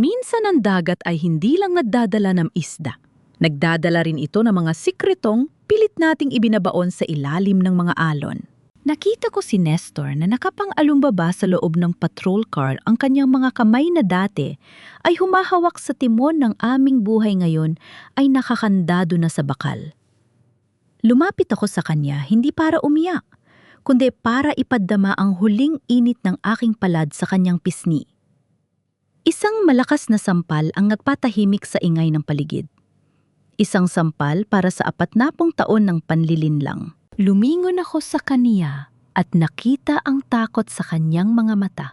Minsan ang dagat ay hindi lang nagdadala ng isda. Nagdadala rin ito ng mga sikretong pilit nating ibinabaon sa ilalim ng mga alon. Nakita ko si Nestor na nakapang-alumbaba sa loob ng patrol car. Ang kanyang mga kamay na dati ay humahawak sa timon ng aming buhay ngayon ay nakakandado na sa bakal. Lumapit ako sa kanya hindi para umiyak, kundi para ipadama ang huling init ng aking palad sa kanyang pisngi. Isang malakas na sampal ang nagpatahimik sa ingay ng paligid. Isang sampal para sa 40 taon ng panlilinlang. Lumingon ako sa kaniya at nakita ang takot sa kanyang mga mata.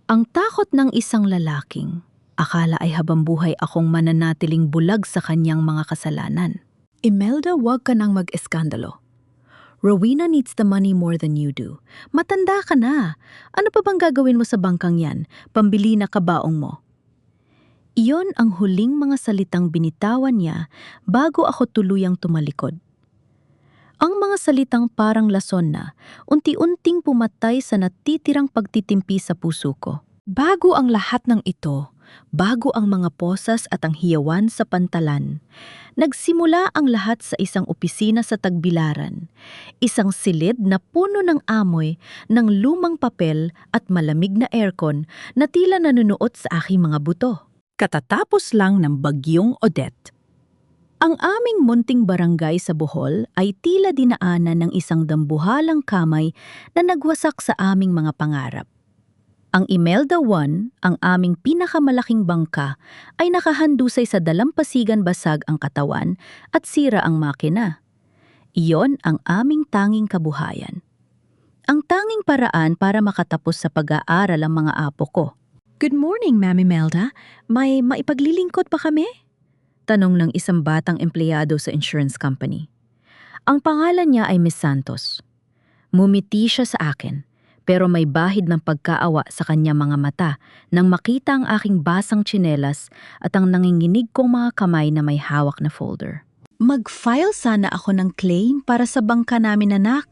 Ang takot ng isang lalaking, akala ay habang buhay akong mananatiling bulag sa kanyang mga kasalanan. Imelda, huwag ka nang mag-eskandalo. Rowena needs the money more than you do. Matanda ka na. Ano pa bang gagawin mo sa bangkang yan? Pambili na kabaong mo. Iyon ang huling mga salitang binitawan niya bago ako tuluyang tumalikod. Ang mga salitang parang lason na, unti-unting pumatay sa natitirang pagtitimpi sa puso ko. Bago ang lahat ng ito, bago ang mga posas at ang hiyawan sa pantalan, nagsimula ang lahat sa isang opisina sa Tagbilaran. Isang silid na puno ng amoy, ng lumang papel at malamig na aircon na tila nanunuot sa aking mga buto. Katatapos lang ng bagyong Odette. Ang aming munting barangay sa Bohol ay tila dinaanan ng isang dambuhalang kamay na nagwasak sa aming mga pangarap. Ang Imelda 1, ang aming pinakamalaking bangka, ay nakahandusay sa dalampasigan, basag ang katawan at sira ang makina. Iyon ang aming tanging kabuhayan. Ang tanging paraan para makatapos sa pag-aaral ang mga apo ko. Good morning, Ma'am Imelda. May maipaglilingkod pa kami? Tanong ng isang batang empleyado sa insurance company. Ang pangalan niya ay Miss Santos. Mumiti siya sa akin, pero may bahid ng pagkaawa sa kanya mga mata nang makita ang aking basang tsinelas at ang nanginginig kong mga kamay na may hawak na folder. Mag-file sana ako ng claim para sa bangka namin, anak.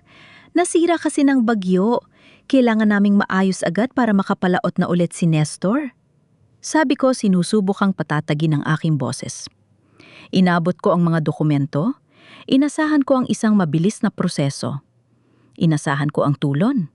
Nasira kasi ng bagyo. Kailangan naming maayos agad para makapalaot na ulit si Nestor. Sabi ko, sinusubukang patatagin ng aking boses. Inabot ko ang mga dokumento. Inasahan ko ang isang mabilis na proseso. Inasahan ko ang tulon.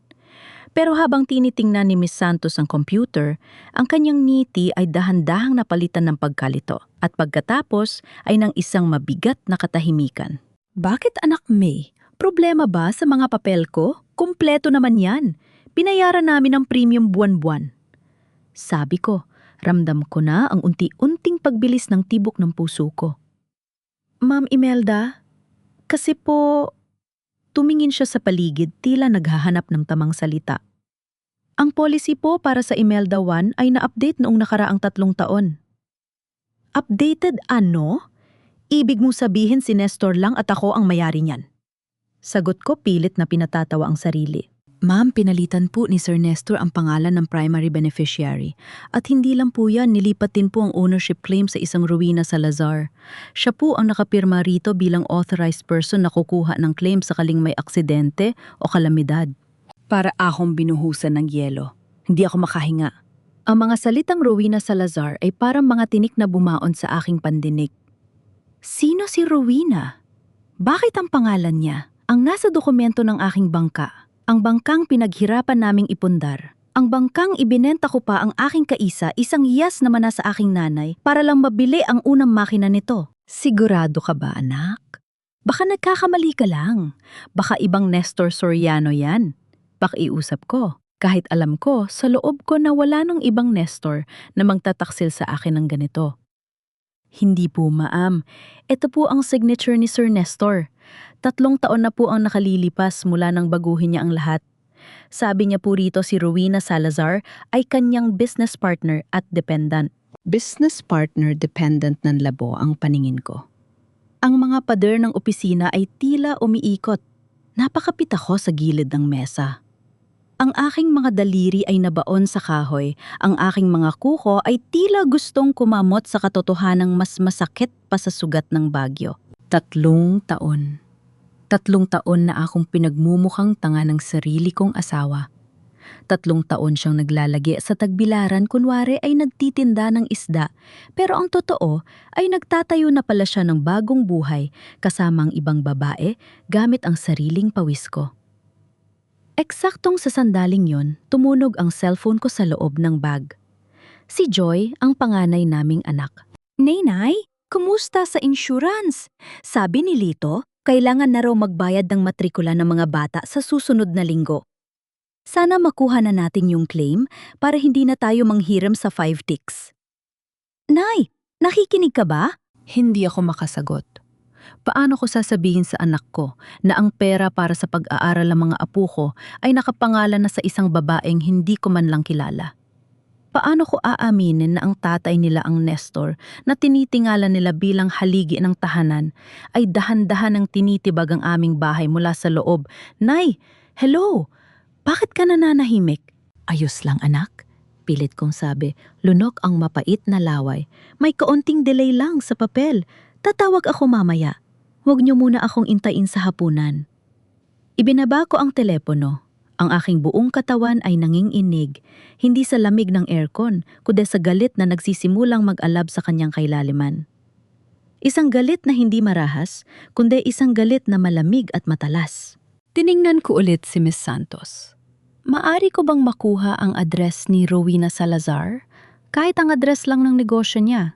Pero habang tinitingnan ni Miss Santos ang computer, ang kanyang ngiti ay dahan-dahang napalitan ng pagkalito at pagkatapos ay ng isang mabigat na katahimikan. Bakit, anak May? Problema ba sa mga papel ko? Kumpleto naman yan. Binayaran namin ang premium buwan-buwan. Sabi ko, ramdam ko na ang unti-unting pagbilis ng tibok ng puso ko. Ma'am Imelda, kasi po, tumingin siya sa paligid tila naghahanap ng tamang salita. Ang policy po para sa Imelda 1 ay na-update noong nakaraang 3 taon. Updated ano? Ibig mo sabihin si Nestor lang at ako ang mayari niyan? Sagot ko pilit na pinatatawa ang sarili. Ma'am, pinalitan po ni Sir Nestor ang pangalan ng primary beneficiary. At hindi lang po yan, nilipat din po ang ownership claim sa isang Rowena Salazar. Siya po ang nakapirma rito bilang authorized person na kukuha ng claim sakaling may aksidente o kalamidad. Para akong binuhusan ng yelo. Hindi ako makahinga. Ang mga salitang Rowena Salazar ay parang mga tinik na bumaon sa aking pandinig. Sino si Rowena? Bakit ang pangalan niya? Ang nasa dokumento ng aking bangka. Ang bangkang pinaghirapan naming ipundar. Ang bangkang ibinenta ko pa ang aking kaisa, isang yas naman na sa aking nanay para lang mabili ang unang makina nito. Sigurado ka ba, anak? Baka nagkakamali ka lang. Baka ibang Nestor Soriano yan. Pakiusap ko. Kahit alam ko, sa loob ko na wala nang ibang Nestor na magtataksil sa akin ng ganito. Hindi po, ma'am. Ito po ang signature ni Sir Nestor. 3 taon na po ang nakalilipas mula nang baguhin niya ang lahat. Sabi niya po rito si Rowena Salazar ay kanyang business partner at dependent. Business partner dependent ng labo ang paningin ko. Ang mga pader ng opisina ay tila umiikot. Napakapit ako sa gilid ng mesa. Ang aking mga daliri ay nabaon sa kahoy. Ang aking mga kuko ay tila gustong kumamot sa katotohanang mas masakit pa sa sugat ng bagyo. 3 taon. 3 taon na akong pinagmumukhang tanga ng sarili kong asawa. 3 taon siyang naglalagi sa tagbilaran kunwari ay nagtitinda ng isda, pero ang totoo ay nagtatayo na pala siya ng bagong buhay kasamang ibang babae gamit ang sariling pawis ko. Eksaktong sa sandaling yon, tumunog ang cellphone ko sa loob ng bag. Si Joy ang panganay naming anak. "Nainay, kumusta sa insurance? Sabi ni Lito, kailangan na raw magbayad ng matrikula ng mga bata sa susunod na linggo. Sana makuha na natin yung claim para hindi na tayo manghiram sa 5 ticks." "Nay, nakikinig ka ba?" Hindi ako makasagot. Paano ko sasabihin sa anak ko na ang pera para sa pag-aaral ng mga apo ko ay nakapangalan na sa isang babaeng hindi ko man lang kilala? Paano ko aaminin na ang tatay nila ang Nestor na tinitingala nila bilang haligi ng tahanan ay dahan-dahan ang tinitibag ang aming bahay mula sa loob? "Nay, hello! Bakit ka nananahimik?" "Ayos lang anak," pilit kong sabi. Lunok ang mapait na laway. "May kaunting delay lang sa papel. Tatawag ako mamaya. Huwag niyo muna akong intayin sa hapunan." Ibinaba ko ang telepono. Ang aking buong katawan ay nanginginig, hindi sa lamig ng aircon, kundi sa galit na nagsisimulang mag-alab sa kanyang kailaliman. Isang galit na hindi marahas, kundi isang galit na malamig at matalas. Tiningnan ko ulit si Miss Santos. Maari ko bang makuha ang address ni Rowena Salazar? Kahit ang address lang ng negosyo niya.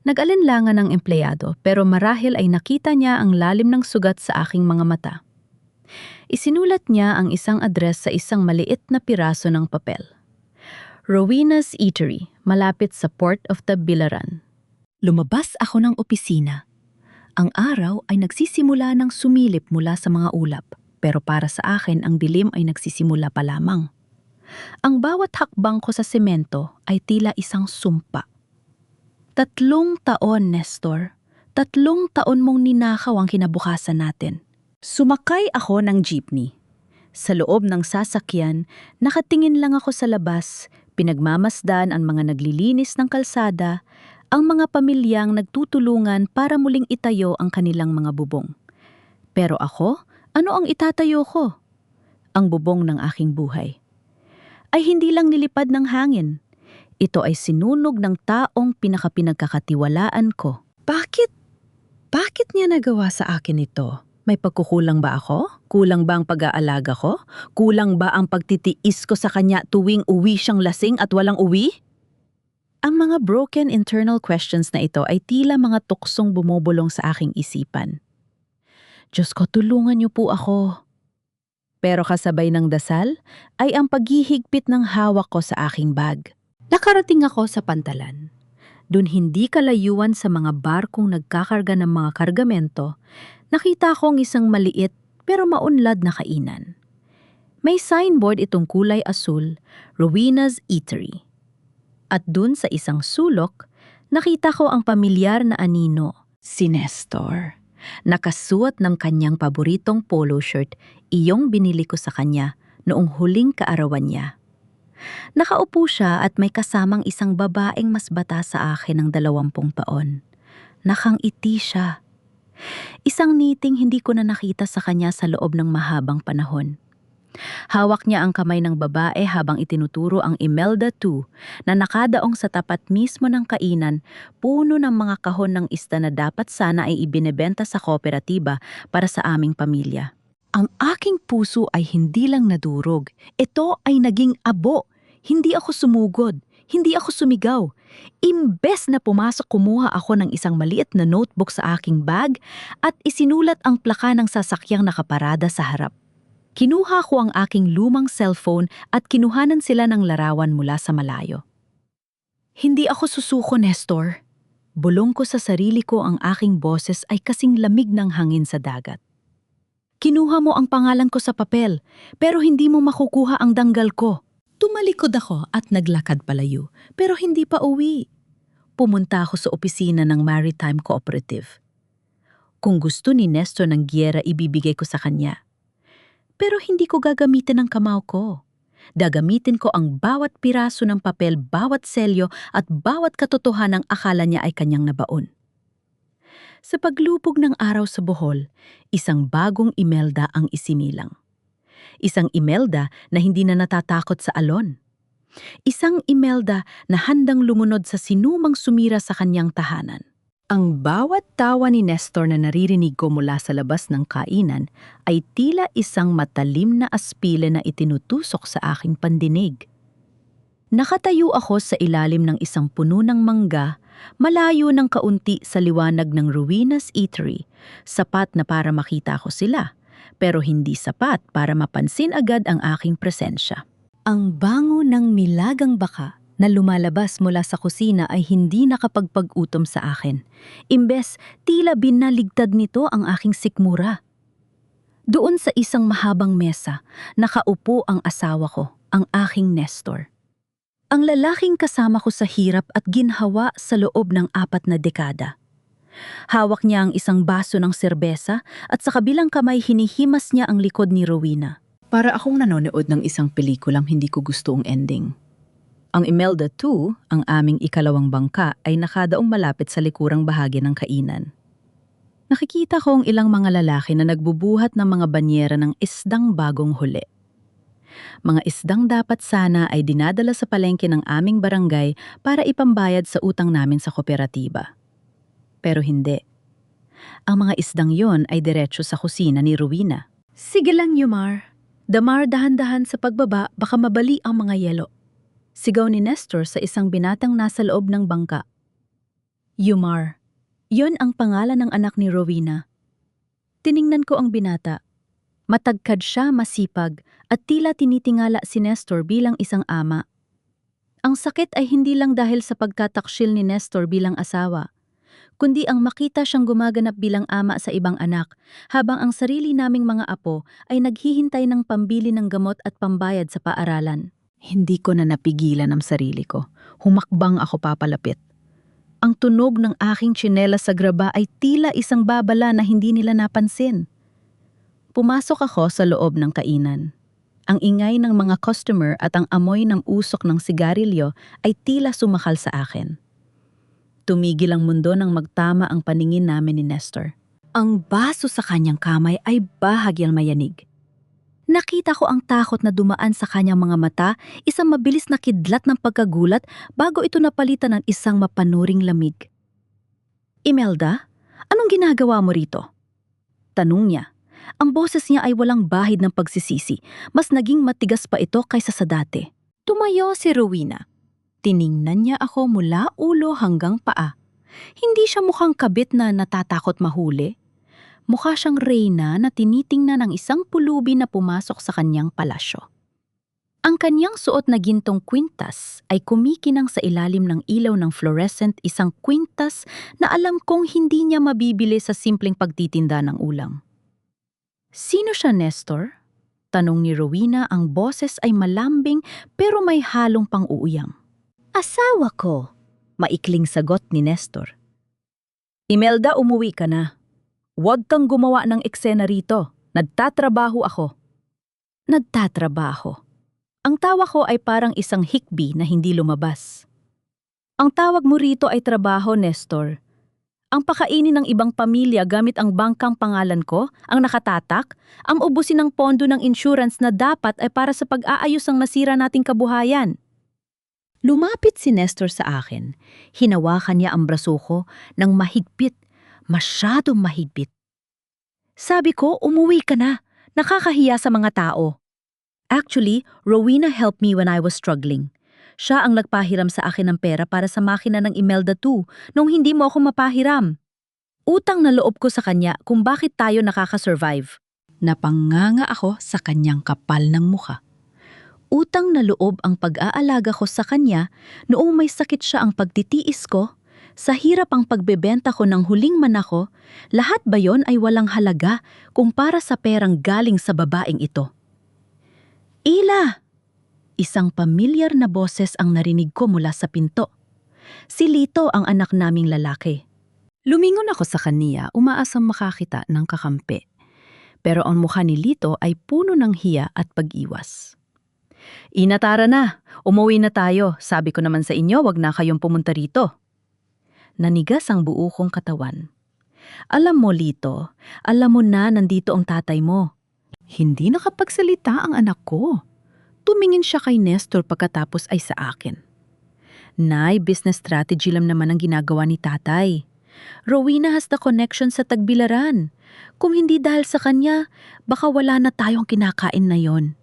Nag-alinlangan ang empleyado pero marahil ay nakita niya ang lalim ng sugat sa aking mga mata. Isinulat niya ang isang address sa isang maliit na piraso ng papel. Rowena's Eatery, malapit sa Port of Tagbilaran. Lumabas ako ng opisina. Ang araw ay nagsisimula ng sumilip mula sa mga ulap, pero para sa akin ang dilim ay nagsisimula pa lamang. Ang bawat hakbang ko sa semento ay tila isang sumpa. 3 taon, Nestor. 3 taon mong ninakaw ang kinabukasan natin. Sumakay ako ng jeepney. Sa loob ng sasakyan, nakatingin lang ako sa labas, pinagmamasdan ang mga naglilinis ng kalsada, ang mga pamilyang nagtutulungan para muling itayo ang kanilang mga bubong. Pero ako, ano ang itatayo ko? Ang bubong ng aking buhay. Ay hindi lang nilipad ng hangin. Ito ay sinunog ng taong pinagkakatiwalaan ko. Bakit niya nagawa sa akin ito? May pagkukulang ba ako? Kulang ba ang pag-aalaga ko? Kulang ba ang pagtitiis ko sa kanya tuwing uwi siyang lasing at walang uwi? Ang mga broken internal questions na ito ay tila mga tuksong bumubulong sa aking isipan. Diyos ko, tulungan niyo po ako. Pero kasabay ng dasal ay ang paghihigpit ng hawak ko sa aking bag. Nakarating ako sa pantalan. Doon hindi kalayuan sa mga barkong nagkakarga ng mga kargamento, nakita ko ang isang maliit pero maunlad na kainan. May signboard itong kulay asul, Rowena's Eatery. At dun sa isang sulok, nakita ko ang pamilyar na anino, si Nestor. Nakasuot ng kanyang paboritong polo shirt, iyong binili ko sa kanya noong huling kaarawan niya. Nakaupo siya at may kasamang isang babaeng mas bata sa akin ng 20 taon. Nakangiti siya. Isang ngiting hindi ko na nakita sa kanya sa loob ng mahabang panahon. Hawak niya ang kamay ng babae habang itinuturo ang Imelda 2 na nakadaong sa tapat mismo ng kainan, puno ng mga kahon ng isda na dapat sana ay ibinebenta sa kooperatiba para sa aming pamilya. Ang aking puso ay hindi lang nadurog. Ito ay naging abo. Hindi ako sumugod. Hindi ako sumigaw. Imbes na pumasok, kumuha ako ng isang maliit na notebook sa aking bag at isinulat ang plaka ng sasakyang nakaparada sa harap. Kinuha ko ang aking lumang cellphone at kinuhanan sila ng larawan mula sa malayo. Hindi ako susuko, Nestor. Bulong ko sa sarili ko, ang aking boses ay kasing lamig ng hangin sa dagat. Kinuha mo ang pangalan ko sa papel, pero hindi mo makukuha ang danggal ko. Tumalikod ako at naglakad palayo, pero hindi pa uwi. Pumunta ako sa opisina ng Maritime Cooperative. Kung gusto ni Nestor ng giyera, ibibigay ko sa kanya. Pero hindi ko gagamitin ang kamao ko. Gagamitin ko ang bawat piraso ng papel, bawat selyo at bawat katotohanang akala niya ay kanyang nabaon. Sa paglubog ng araw sa Bohol, isang bagong Imelda ang isinilang. Isang Imelda na hindi na natatakot sa alon. Isang Imelda na handang lumunod sa sinumang sumira sa kanyang tahanan. Ang bawat tawa ni Nestor na naririnig ko mula sa labas ng kainan ay tila isang matalim na aspile na itinutusok sa aking pandinig. Nakatayo ako sa ilalim ng isang puno ng mangga, malayo ng kaunti sa liwanag ng Ruinas Eatery, sapat na para makita ko sila, pero hindi sapat para mapansin agad ang aking presensya. Ang bango ng nilagang baka na lumalabas mula sa kusina ay hindi nakapagpag-utom sa akin. Imbes, tila binaligtad nito ang aking sikmura. Doon sa isang mahabang mesa, nakaupo ang asawa ko, ang aking Nestor. Ang lalaking kasama ko sa hirap at ginhawa sa loob ng 4 na dekada. Hawak niya ang isang baso ng serbesa at sa kabilang kamay hinihimas niya ang likod ni Rowena. Para akong nanonood ng isang pelikulang hindi ko gusto ang ending. Ang Imelda 2, ang aming ikalawang bangka, ay nakadaong malapit sa likurang bahagi ng kainan. Nakikita ko ang ilang mga lalaki na nagbubuhat ng mga banyera ng isdang bagong huli. Mga isdang dapat sana ay dinadala sa palengke ng aming barangay para ipambayad sa utang namin sa kooperatiba. Pero hindi. Ang mga isdang yon ay diretso sa kusina ni Rowena. Sige lang, Yumar. Damar, dahan-dahan sa pagbaba, baka mabali ang mga yelo. Sigaw ni Nestor sa isang binatang nasa loob ng bangka. Yumar. Yon ang pangalan ng anak ni Rowena. Tiningnan ko ang binata. Matagkad siya, masipag, at tila tinitingala si Nestor bilang isang ama. Ang sakit ay hindi lang dahil sa pagtataksil ni Nestor bilang asawa, kundi ang makita siyang gumaganap bilang ama sa ibang anak, habang ang sarili naming mga apo ay naghihintay ng pambili ng gamot at pambayad sa paaralan. Hindi ko na napigilan ang sarili ko. Humakbang ako papalapit. Ang tunog ng aking tsinelas sa graba ay tila isang babala na hindi nila napansin. Pumasok ako sa loob ng kainan. Ang ingay ng mga customer at ang amoy ng usok ng sigarilyo ay tila sumakal sa akin. Tumigil ang mundo nang magtama ang paningin namin ni Nestor. Ang baso sa kanyang kamay ay bahagyang mayanig. Nakita ko ang takot na dumaan sa kanyang mga mata, isang mabilis na kidlat ng pagkagulat bago ito napalitan ng isang mapanuring lamig. Imelda, anong ginagawa mo rito? Tanong niya. Ang boses niya ay walang bahid ng pagsisisi, mas naging matigas pa ito kaysa sa dati. Tumayo si Rowena. Tiningnan niya ako mula ulo hanggang paa. Hindi siya mukhang kabit na natatakot mahuli. Mukha siyang reyna na tinitingnan ng isang pulubi na pumasok sa kanyang palasyo. Ang kanyang suot na gintong kwintas ay kumikinang sa ilalim ng ilaw ng fluorescent, isang kwintas na alam kong hindi niya mabibili sa simpleng pagtitinda ng ulam. Sino siya, Nestor? Tanong ni Rowena, ang boses ay malambing pero may halong pang-uuyam. Asawa ko, maikling sagot ni Nestor. Imelda, umuwi ka na. Huwag kang gumawa ng eksena rito. Nagtatrabaho ako. Nagtatrabaho. Ang tawa ko ay parang isang hikbi na hindi lumabas. Ang tawag mo rito ay trabaho, Nestor. Ang pakainin ng ibang pamilya gamit ang bangkang pangalan ko, ang nakatatak, ang ubusin ng pondo ng insurance na dapat ay para sa pag-aayos ng nasira nating kabuhayan. Lumapit si Nestor sa akin. Hinawakan niya ang braso ko ng mahigpit, masyadong mahigpit. Sabi ko, umuwi ka na. Nakakahiya sa mga tao. Actually, Rowena helped me when I was struggling. Siya ang nagpahiram sa akin ng pera para sa makina ng Imelda 2 nung hindi mo ako mapahiram. Utang na loob ko sa kanya kung bakit tayo nakakasurvive. Napanganga ako sa kanyang kapal ng mukha. Utang na loob ang pag-aalaga ko sa kanya noong may sakit siya ang pagtitiis ko, sa hirap ang pagbebenta ko ng huling manako, lahat ba yon ay walang halaga kumpara sa perang galing sa babaeng ito. Ila! Isang pamilyar na boses ang narinig ko mula sa pinto. Si Lito ang anak naming lalaki. Lumingon ako sa kaniya, umaasang makakita ng kakampi. Pero ang mukha ni Lito ay puno ng hiya at pag-iwas. Ina, tara na. Umuwi na tayo. Sabi ko naman sa inyo, wag na kayong pumunta rito. Nanigas ang buo kong katawan. Alam mo, Lito, alam mo na nandito ang tatay mo. Hindi nakapagsalita ang anak ko. Tumingin siya kay Nestor pagkatapos ay sa akin. Nay, business strategy lang naman ang ginagawa ni tatay. Rowena has the connection sa Tagbilaran. Kung hindi dahil sa kanya, baka wala na tayong kinakain na yon.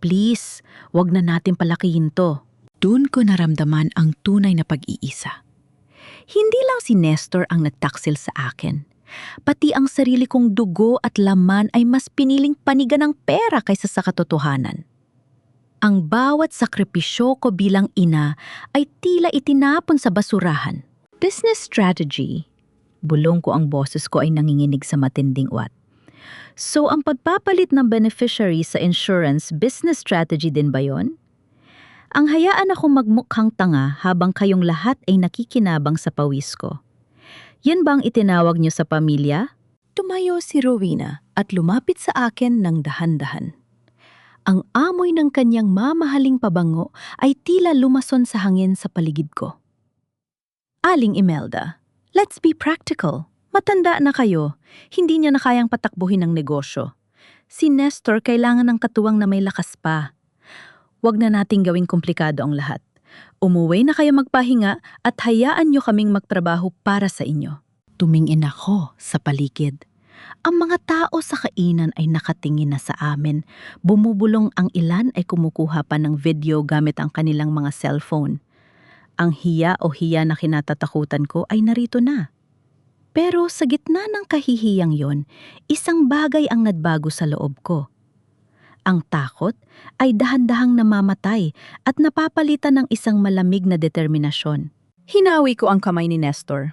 Please, wag na natin palakihin to. Doon ko naramdaman ang tunay na pag-iisa. Hindi lang si Nestor ang nagtaksil sa akin. Pati ang sarili kong dugo at laman ay mas piniling panigan ng pera kaysa sa katotohanan. Ang bawat sakripisyo ko bilang ina ay tila itinapon sa basurahan. Business strategy. Bulong ko ang boses ko ay nanginginig sa matinding uwat. So ang pagpapalit ng beneficiary sa insurance, business strategy din ba yon? Ang hayaan akong magmukhang tanga habang kayong lahat ay nakikinabang sa pawis ko. Yan bang itinawag niyo sa pamilya? Tumayo si Rowena at lumapit sa akin ng dahan-dahan. Ang amoy ng kanyang mamahaling pabango ay tila lumason sa hangin sa paligid ko. Aling Imelda, let's be practical. Matanda na kayo, hindi niya na kayang patakbuhin ang negosyo. Si Nestor kailangan ng katuwang na may lakas pa. Huwag na nating gawing komplikado ang lahat. Umuwi na kayo magpahinga at hayaan niyo kaming magtrabaho para sa inyo. Tumingin ako sa paligid. Ang mga tao sa kainan ay nakatingin na sa amin. Bumubulong ang ilan ay kumukuha pa ng video gamit ang kanilang mga cellphone. Ang hiya o hiya na kinatatakutan ko ay narito na. Pero sa gitna ng kahihiyang yon, isang bagay ang nagbago sa loob ko. Ang takot ay dahan-dahang namamatay at napapalitan ng isang malamig na determinasyon. Hinawi ko ang kamay ni Nestor.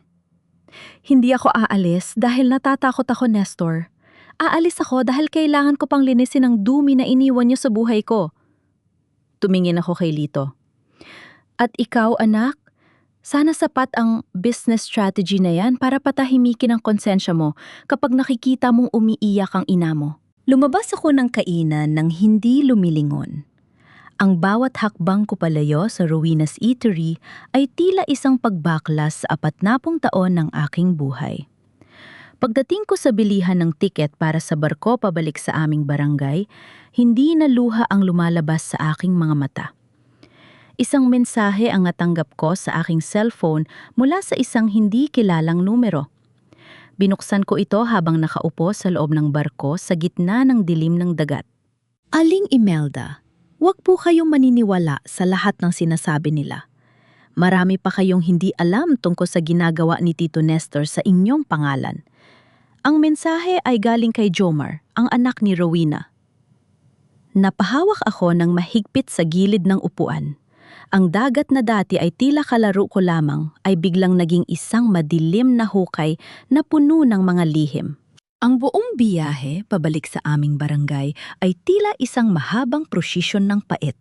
Hindi ako aalis dahil natatakot ako, Nestor. Aalis ako dahil kailangan ko pang linisin ang dumi na iniwan niyo sa buhay ko. Tumingin ako kay Lito. At ikaw, anak, sana sapat ang business strategy na yan para patahimikin ang konsensya mo kapag nakikita mong umiiyak ang ina mo. Lumabas ako ng kainan nang hindi lumilingon. Ang bawat hakbang ko palayo sa Rowena's Eatery ay tila isang pagbaklas sa 40 taon ng aking buhay. Pagdating ko sa bilihan ng tiket para sa barko pabalik sa aming barangay, hindi na luha ang lumalabas sa aking mga mata. Isang mensahe ang natanggap ko sa aking cellphone mula sa isang hindi kilalang numero. Binuksan ko ito habang nakaupo sa loob ng barko sa gitna ng dilim ng dagat. Aling Imelda, huwag po kayong maniniwala sa lahat ng sinasabi nila. Marami pa kayong hindi alam tungkol sa ginagawa ni Tito Nestor sa inyong pangalan. Ang mensahe ay galing kay Jomar, ang anak ni Rowena. Napahawak ako ng mahigpit sa gilid ng upuan. Ang dagat na dati ay tila kalaro ko lamang ay biglang naging isang madilim na hukay na puno ng mga lihim. Ang buong biyahe pabalik sa aming barangay ay tila isang mahabang prosesyon ng pait.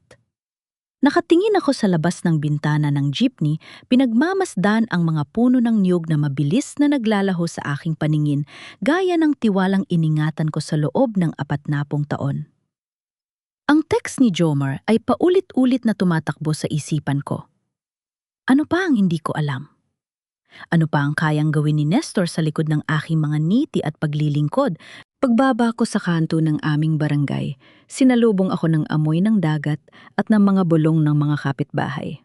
Nakatingin ako sa labas ng bintana ng jeepney, pinagmamasdan ang mga puno ng niyog na mabilis na naglalaho sa aking paningin gaya ng tiwalang iningatan ko sa loob ng 40 taon. Ang text ni Jomar ay paulit-ulit na tumatakbo sa isipan ko. Ano pa ang hindi ko alam? Ano pa ang kayang gawin ni Nestor sa likod ng aking mga ngiti at paglilingkod? Pagbaba ko sa kanto ng aming barangay, sinalubong ako ng amoy ng dagat at ng mga bulong ng mga kapitbahay.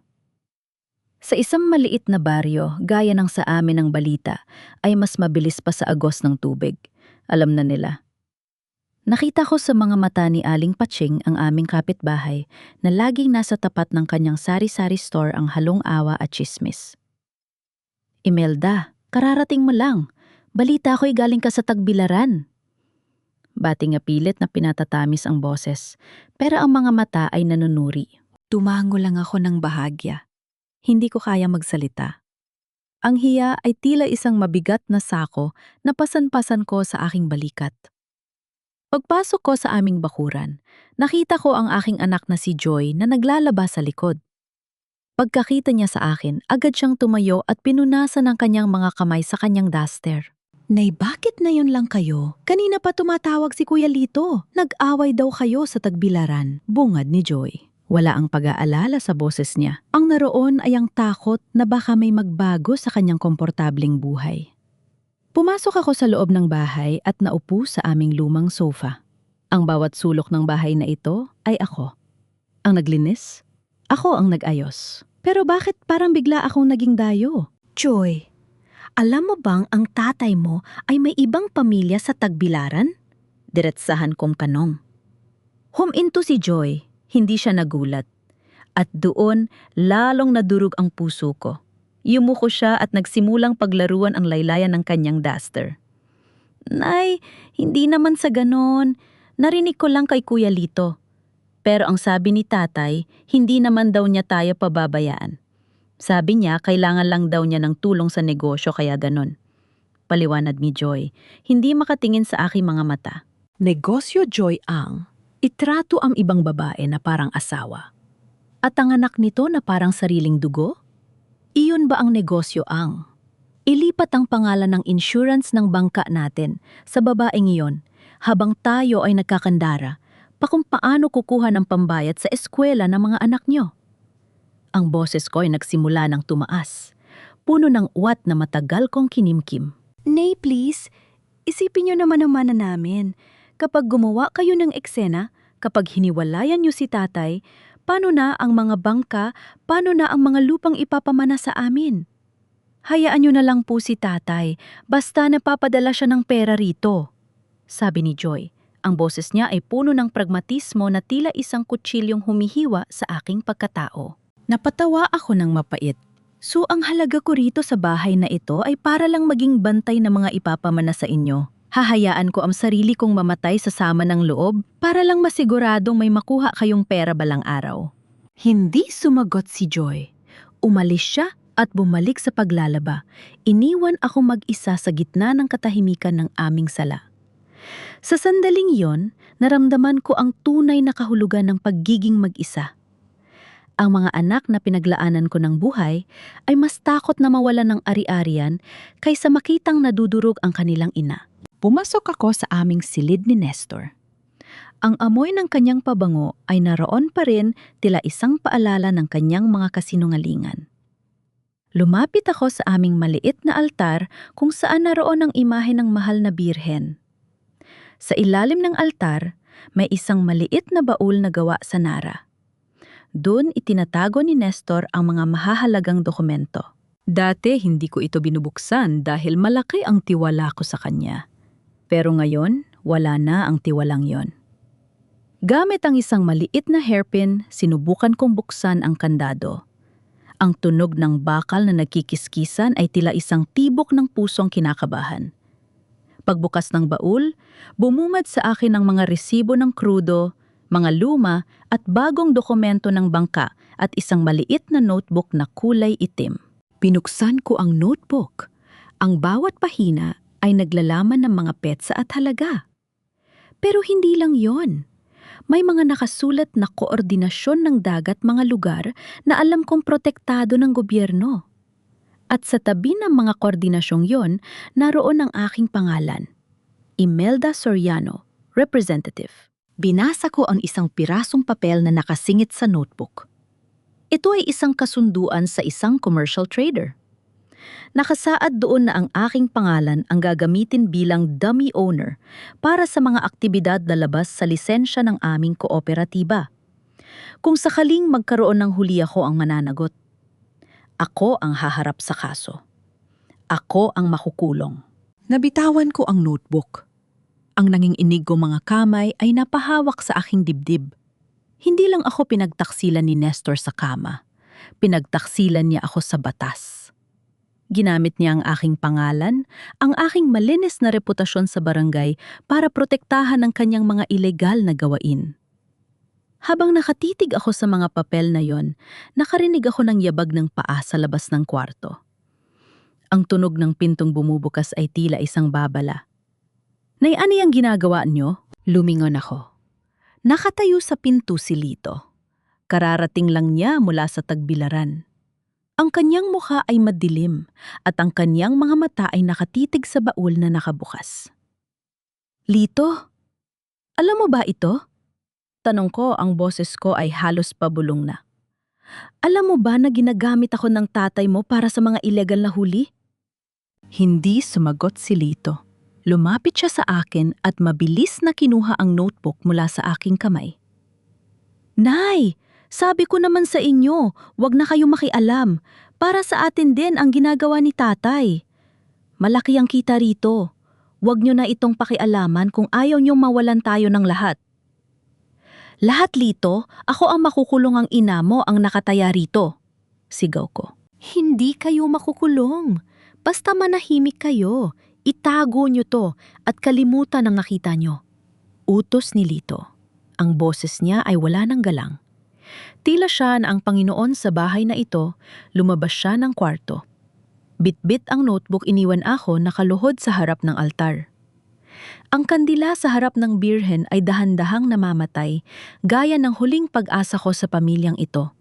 Sa isang maliit na baryo, gaya ng sa amin ng balita, ay mas mabilis pa sa agos ng tubig. Alam na nila. Nakita ko sa mga mata ni Aling Patching ang aming kapitbahay na laging nasa tapat ng kanyang sari-sari store ang halong awa at tsismis. Imelda, kararating mo lang. Balita ko'y galing ka sa Tagbilaran. Bating apilit na pinatatamis ang boses, pero ang mga mata ay nanunuri. Tumango lang ako ng bahagya. Hindi ko kaya magsalita. Ang hiya ay tila isang mabigat na sako na pasan-pasan ko sa aking balikat. Pagpasok ko sa aming bakuran, nakita ko ang aking anak na si Joy na naglalaba sa likod. Pagkakita niya sa akin, agad siyang tumayo at pinunasan ang kanyang mga kamay sa kanyang duster. Nay, bakit na yun lang kayo? Kanina pa tumatawag si Kuya Lito. Nag-away daw kayo sa Tagbilaran, bungad ni Joy. Wala ang pag-aalala sa boses niya. Ang naroon ay ang takot na baka may magbago sa kanyang komportabling buhay. Pumasok ako sa loob ng bahay at naupo sa aming lumang sofa. Ang bawat sulok ng bahay na ito ay ako. Ang naglinis, ako ang nag-ayos. Pero bakit parang bigla akong naging dayo? Joy, alam mo bang ang tatay mo ay may ibang pamilya sa Tagbilaran? Diretsahan kong tanong. Huminto si Joy, hindi siya nagulat. At doon, lalong nadurog ang puso ko. Yumuko siya at nagsimulang paglaruan ang laylayan ng kanyang duster. Nay, hindi naman sa ganon. Narinig ko lang kay Kuya Lito. Pero ang sabi ni tatay, hindi naman daw niya tayo pababayaan. Sabi niya, kailangan lang daw niya ng tulong sa negosyo kaya ganon. Paliwanag ni Joy, hindi makatingin sa aking mga mata. Negosyo, Joy, ang itrato ang ibang babae na parang asawa. At ang anak nito na parang sariling dugo? Iyon ba ang negosyo, ang ilipat ang pangalan ng insurance ng bangka natin sa babaeng iyon habang tayo ay nagkakandara pa kung paano kukuha ng pambayad sa eskwela ng mga anak nyo. Ang boses ko ay nagsimula ng tumaas, puno ng uwat na matagal kong kinimkim. Nay, please, isipin nyo naman ang mana namin. Kapag gumawa kayo ng eksena, kapag hiniwalayan nyo si tatay, paano na ang mga bangka, paano na ang mga lupang ipapamana sa amin? Hayaan nyo na lang po si tatay, basta napapadala siya ng pera rito. Sabi ni Joy, ang boses niya ay puno ng pragmatismo na tila isang kutsilyong humihiwa sa aking pagkatao. Napatawa ako ng mapait. So ang halaga ko rito sa bahay na ito ay para lang maging bantay na mga ipapamana sa inyo. Hahayaan ko ang sarili kong mamatay sa sama ng loob para lang masiguradong may makuha kayong pera balang araw. Hindi sumagot si Joy. Umalis siya at bumalik sa paglalaba. Iniwan ako mag-isa sa gitna ng katahimikan ng aming sala. Sa sandaling yon, naramdaman ko ang tunay na kahulugan ng pagiging mag-isa. Ang mga anak na pinaglaanan ko ng buhay ay mas takot na mawalan ng ari-arian kaysa makitang nadudurog ang kanilang ina. Pumasok ako sa aming silid ni Nestor. Ang amoy ng kanyang pabango ay naroon pa rin tila isang paalala ng kanyang mga kasinungalingan. Lumapit ako sa aming maliit na altar kung saan naroon ang imahe ng mahal na birhen. Sa ilalim ng altar, may isang maliit na baul na gawa sa nara. Doon itinatago ni Nestor ang mga mahahalagang dokumento. Dati hindi ko ito binubuksan dahil malaki ang tiwala ko sa kanya. Pero ngayon, wala na ang tiwalang yon. Gamit ang isang maliit na hairpin, sinubukan kong buksan ang kandado. Ang tunog ng bakal na nagkikiskisan ay tila isang tibok ng pusong kinakabahan. Pagbukas ng baul, bumungad sa akin ang mga resibo ng krudo, mga luma at bagong dokumento ng bangka at isang maliit na notebook na kulay itim. Pinuksan ko ang notebook. Ang bawat pahina ay naglalaman ng mga petsa at halaga. Pero hindi lang yon. May mga nakasulat na koordinasyon ng dagat mga lugar na alam kong protektado ng gobyerno. At sa tabi ng mga koordinasyong yon, naroon ang aking pangalan. Imelda Soriano, Representative. Binasa ko ang isang pirasong papel na nakasingit sa notebook. Ito ay isang kasunduan sa isang commercial trader. Nakasaad doon na ang aking pangalan ang gagamitin bilang dummy owner para sa mga aktibidad na labas sa lisensya ng aming kooperatiba. Kung sakaling magkaroon ng huli ako ang mananagot, ako ang haharap sa kaso. Ako ang makukulong. Nabitawan ko ang notebook. Ang nanginginig ko mga kamay ay napahawak sa aking dibdib. Hindi lang ako pinagtaksilan ni Nestor sa kama. Pinagtaksilan niya ako sa batas. Ginamit niya ang aking pangalan, ang aking malinis na reputasyon sa barangay para protektahan ang kanyang mga ilegal na gawain. Habang nakatitig ako sa mga papel na yon, nakarinig ako ng yabag ng paa sa labas ng kwarto. Ang tunog ng pintong bumubukas ay tila isang babala. Nay, ano yung ginagawa niyo? Lumingon ako. Nakatayo sa pinto si Lito. Kararating lang niya mula sa Tagbilaran. Ang kanyang mukha ay madilim at ang kanyang mga mata ay nakatitig sa baul na nakabukas. Lito, alam mo ba ito? Tanong ko, ang boses ko ay halos pabulong na. Alam mo ba na ginagamit ako ng tatay mo para sa mga ilegal na huli? Hindi sumagot si Lito. Lumapit siya sa akin at mabilis na kinuha ang notebook mula sa aking kamay. Nay, sabi ko naman sa inyo, wag na kayong makialam. Para sa atin din ang ginagawa ni tatay. Malaki ang kita rito. Wag nyo na itong pakialaman kung ayaw nyong mawalan tayo ng lahat. Lahat lito, ako ang makukulong, ang ina mo ang nakataya rito. Sigaw ko. Hindi kayo makukulong. Basta manahimik kayo. Itago nyo to at kalimutan ang nakita nyo. Utos ni Lito. Ang boses niya ay wala ng galang. Tila siya na ang Panginoon sa bahay na ito, lumabas siya ng kwarto. Bitbit ang notebook, iniwan ako nakaluhod sa harap ng altar. Ang kandila sa harap ng birhen ay dahan-dahang namamatay, gaya ng huling pag-asa ko sa pamilyang ito.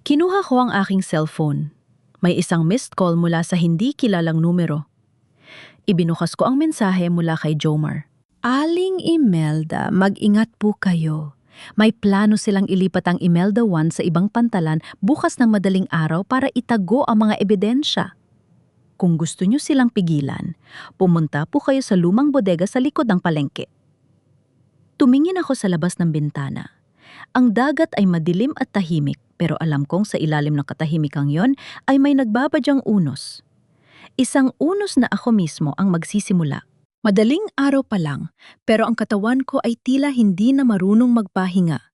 Kinuha ko ang aking cellphone. May isang missed call mula sa hindi kilalang numero. Ibinukas ko ang mensahe mula kay Jomar. Aling Imelda, mag-ingat po kayo. May plano silang ilipat ang Imelda 1 sa ibang pantalan bukas ng madaling araw para itago ang mga ebidensya. Kung gusto nyo silang pigilan, pumunta po kayo sa lumang bodega sa likod ng palengke. Tumingin ako sa labas ng bintana. Ang dagat ay madilim at tahimik, pero alam kong sa ilalim ng katahimikang yon ay may nagbabadyang unos. Isang unos na ako mismo ang magsisimula. Madaling araw pa lang, pero ang katawan ko ay tila hindi na marunong magpahinga.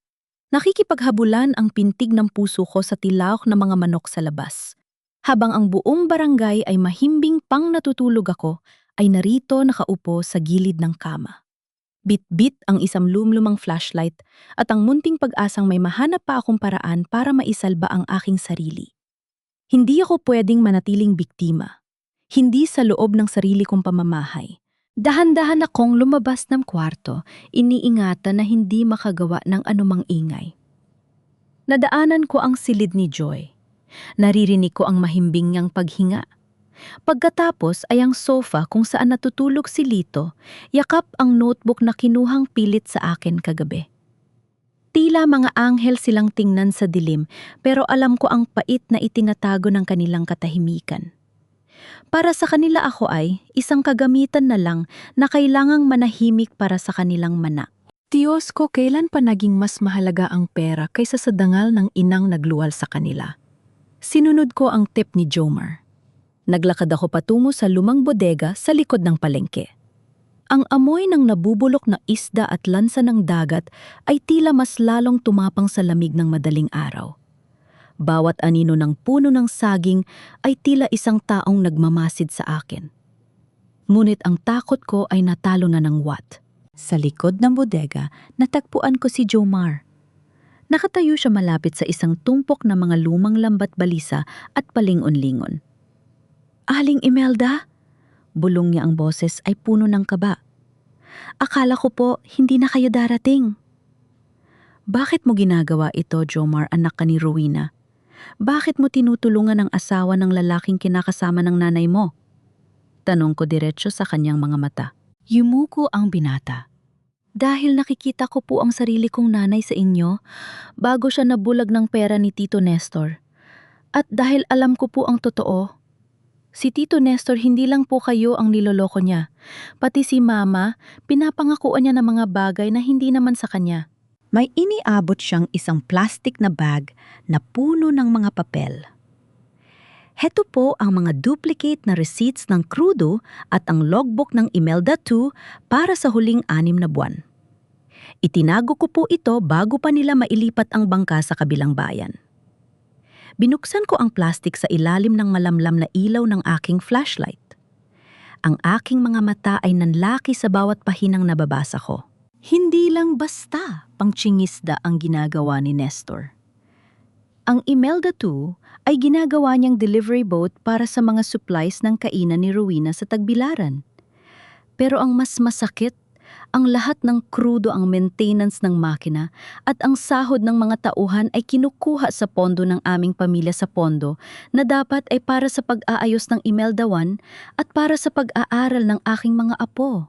Nakikipaghabulan ang pintig ng puso ko sa tilaok ng mga manok sa labas. Habang ang buong barangay ay mahimbing pang natutulog ako, ay narito nakaupo sa gilid ng kama. Bit-bit ang isang lumlumang flashlight at ang munting pag-asang may mahanap pa akong paraan para maisalba ang aking sarili. Hindi ako pwedeng manatiling biktima. Hindi sa loob ng sarili kong pamamahay. Dahan-dahan akong lumabas ng kwarto, iniingatan na hindi makagawa ng anumang ingay. Nadaanan ko ang silid ni Joy. Naririnig ko ang mahimbing niyang paghinga. Pagkatapos ay ang sofa kung saan natutulog si Lito, yakap ang notebook na kinuhang pilit sa akin kagabi. Tila mga anghel silang tingnan sa dilim, pero alam ko ang pait na itinatago ng kanilang katahimikan. Para sa kanila ako ay isang kagamitan na lang na kailangang manahimik para sa kanilang mana. Diyos ko, kailan pa naging mas mahalaga ang pera kaysa sa dangal ng inang nagluwal sa kanila? Sinunod ko ang tip ni Jomar. Naglakad ako patungo sa lumang bodega sa likod ng palengke. Ang amoy ng nabubulok na isda at lansa ng dagat ay tila mas lalong tumapang sa lamig ng madaling araw. Bawat anino ng puno ng saging ay tila isang taong nagmamasid sa akin. Ngunit ang takot ko ay natalo na ng wat. Sa likod ng bodega, natagpuan ko si Jomar. Nakatayo siya malapit sa isang tumpok na mga lumang lambat balisa at palingon-lingon. Aling Imelda? Bulong niya, ang boses ay puno ng kaba. Akala ko po hindi na kayo darating. Bakit mo ginagawa ito, Jomar, anak ka ni Rowena? Bakit mo tinutulungan ang asawa ng lalaking kinakasama ng nanay mo? Tanong ko diretso sa kanyang mga mata. Yumuko ang binata. Dahil nakikita ko po ang sarili kong nanay sa inyo, bago siya nabulag ng pera ni Tito Nestor. At dahil alam ko po ang totoo, si Tito Nestor hindi lang po kayo ang niloloko niya. Pati si Mama, pinapangakuan niya ng mga bagay na hindi naman sa kanya. May iniabot siyang isang plastic na bag na puno ng mga papel. Heto po ang mga duplicate na receipts ng krudo at ang logbook ng Imelda 2 para sa huling 6 na buwan. Itinago ko po ito bago pa nila mailipat ang bangka sa kabilang bayan. Binuksan ko ang plastic sa ilalim ng malamlam na ilaw ng aking flashlight. Ang aking mga mata ay nanlaki sa bawat pahinang nababasa ko. Hindi lang basta pangtsingisda ang ginagawa ni Nestor. Ang Imelda 2 ay ginagawa niyang delivery boat para sa mga supplies ng kainan ni Rowena sa Tagbilaran. Pero ang mas masakit, ang lahat ng krudo, ang maintenance ng makina at ang sahod ng mga tauhan ay kinukuha sa pondo ng aming pamilya sa pondo na dapat ay para sa pag-aayos ng Imelda 1 at para sa pag-aaral ng aking mga apo.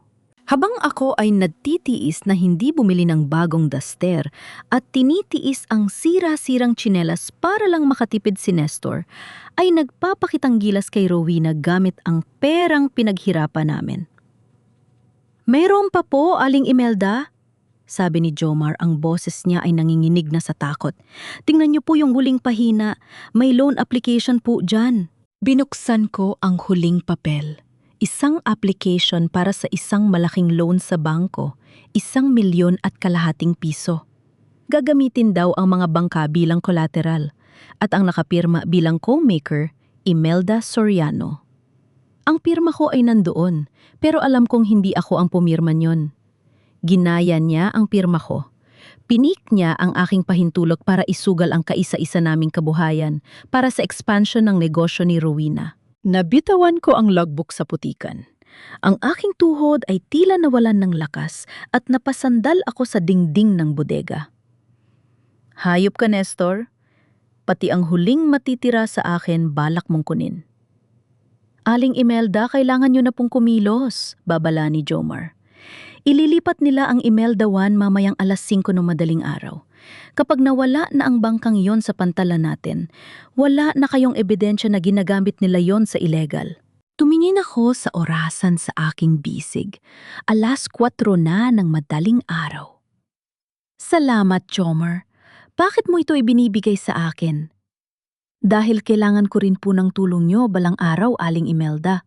Habang ako ay nagtitiis na hindi bumili ng bagong daster at tinitiis ang sira-sirang tsinelas para lang makatipid si Nestor, ay nagpapakitang gilas kay Rowena gamit ang perang pinaghirapan namin. Mayroon pa po, Aling Imelda. Sabi ni Jomar, ang boses niya ay nanginginig na sa takot. Tingnan niyo po yung huling pahina. May loan application po dyan. Binuksan ko ang huling papel. Isang application para sa isang malaking loan sa bangko. 1,250,000 piso. Gagamitin daw ang mga bangka bilang collateral. At ang nakapirma bilang co-maker, Imelda Soriano. Ang pirma ko ay nandoon, pero alam kong hindi ako ang pumirma niyon. Ginaya niya ang pirma ko. Pinik niya ang aking pahintulot para isugal ang kaisa-isa naming kabuhayan para sa expansion ng negosyo ni Rowena. Nabitawan ko ang logbook sa putikan. Ang aking tuhod ay tila nawalan ng lakas at napasandal ako sa dingding ng bodega. Hayop ka, Nestor. Pati ang huling matitira sa akin balak mong kunin. Aling Imelda, kailangan niyo na pong kumilos, babala ni Jomar. Ililipat nila ang Imelda 1 mamayang alas 5 ng madaling araw. Kapag nawala na ang bangkang yon sa pantalan natin, wala na kayong ebidensya na ginagamit nila yon sa illegal. Tumingin ako sa orasan sa aking bisig. Alas 4 na ng madaling araw. Salamat, Jomar. Bakit mo ito ibinibigay sa akin? Dahil kailangan ko rin po ng tulong nyo balang araw, Aling Imelda.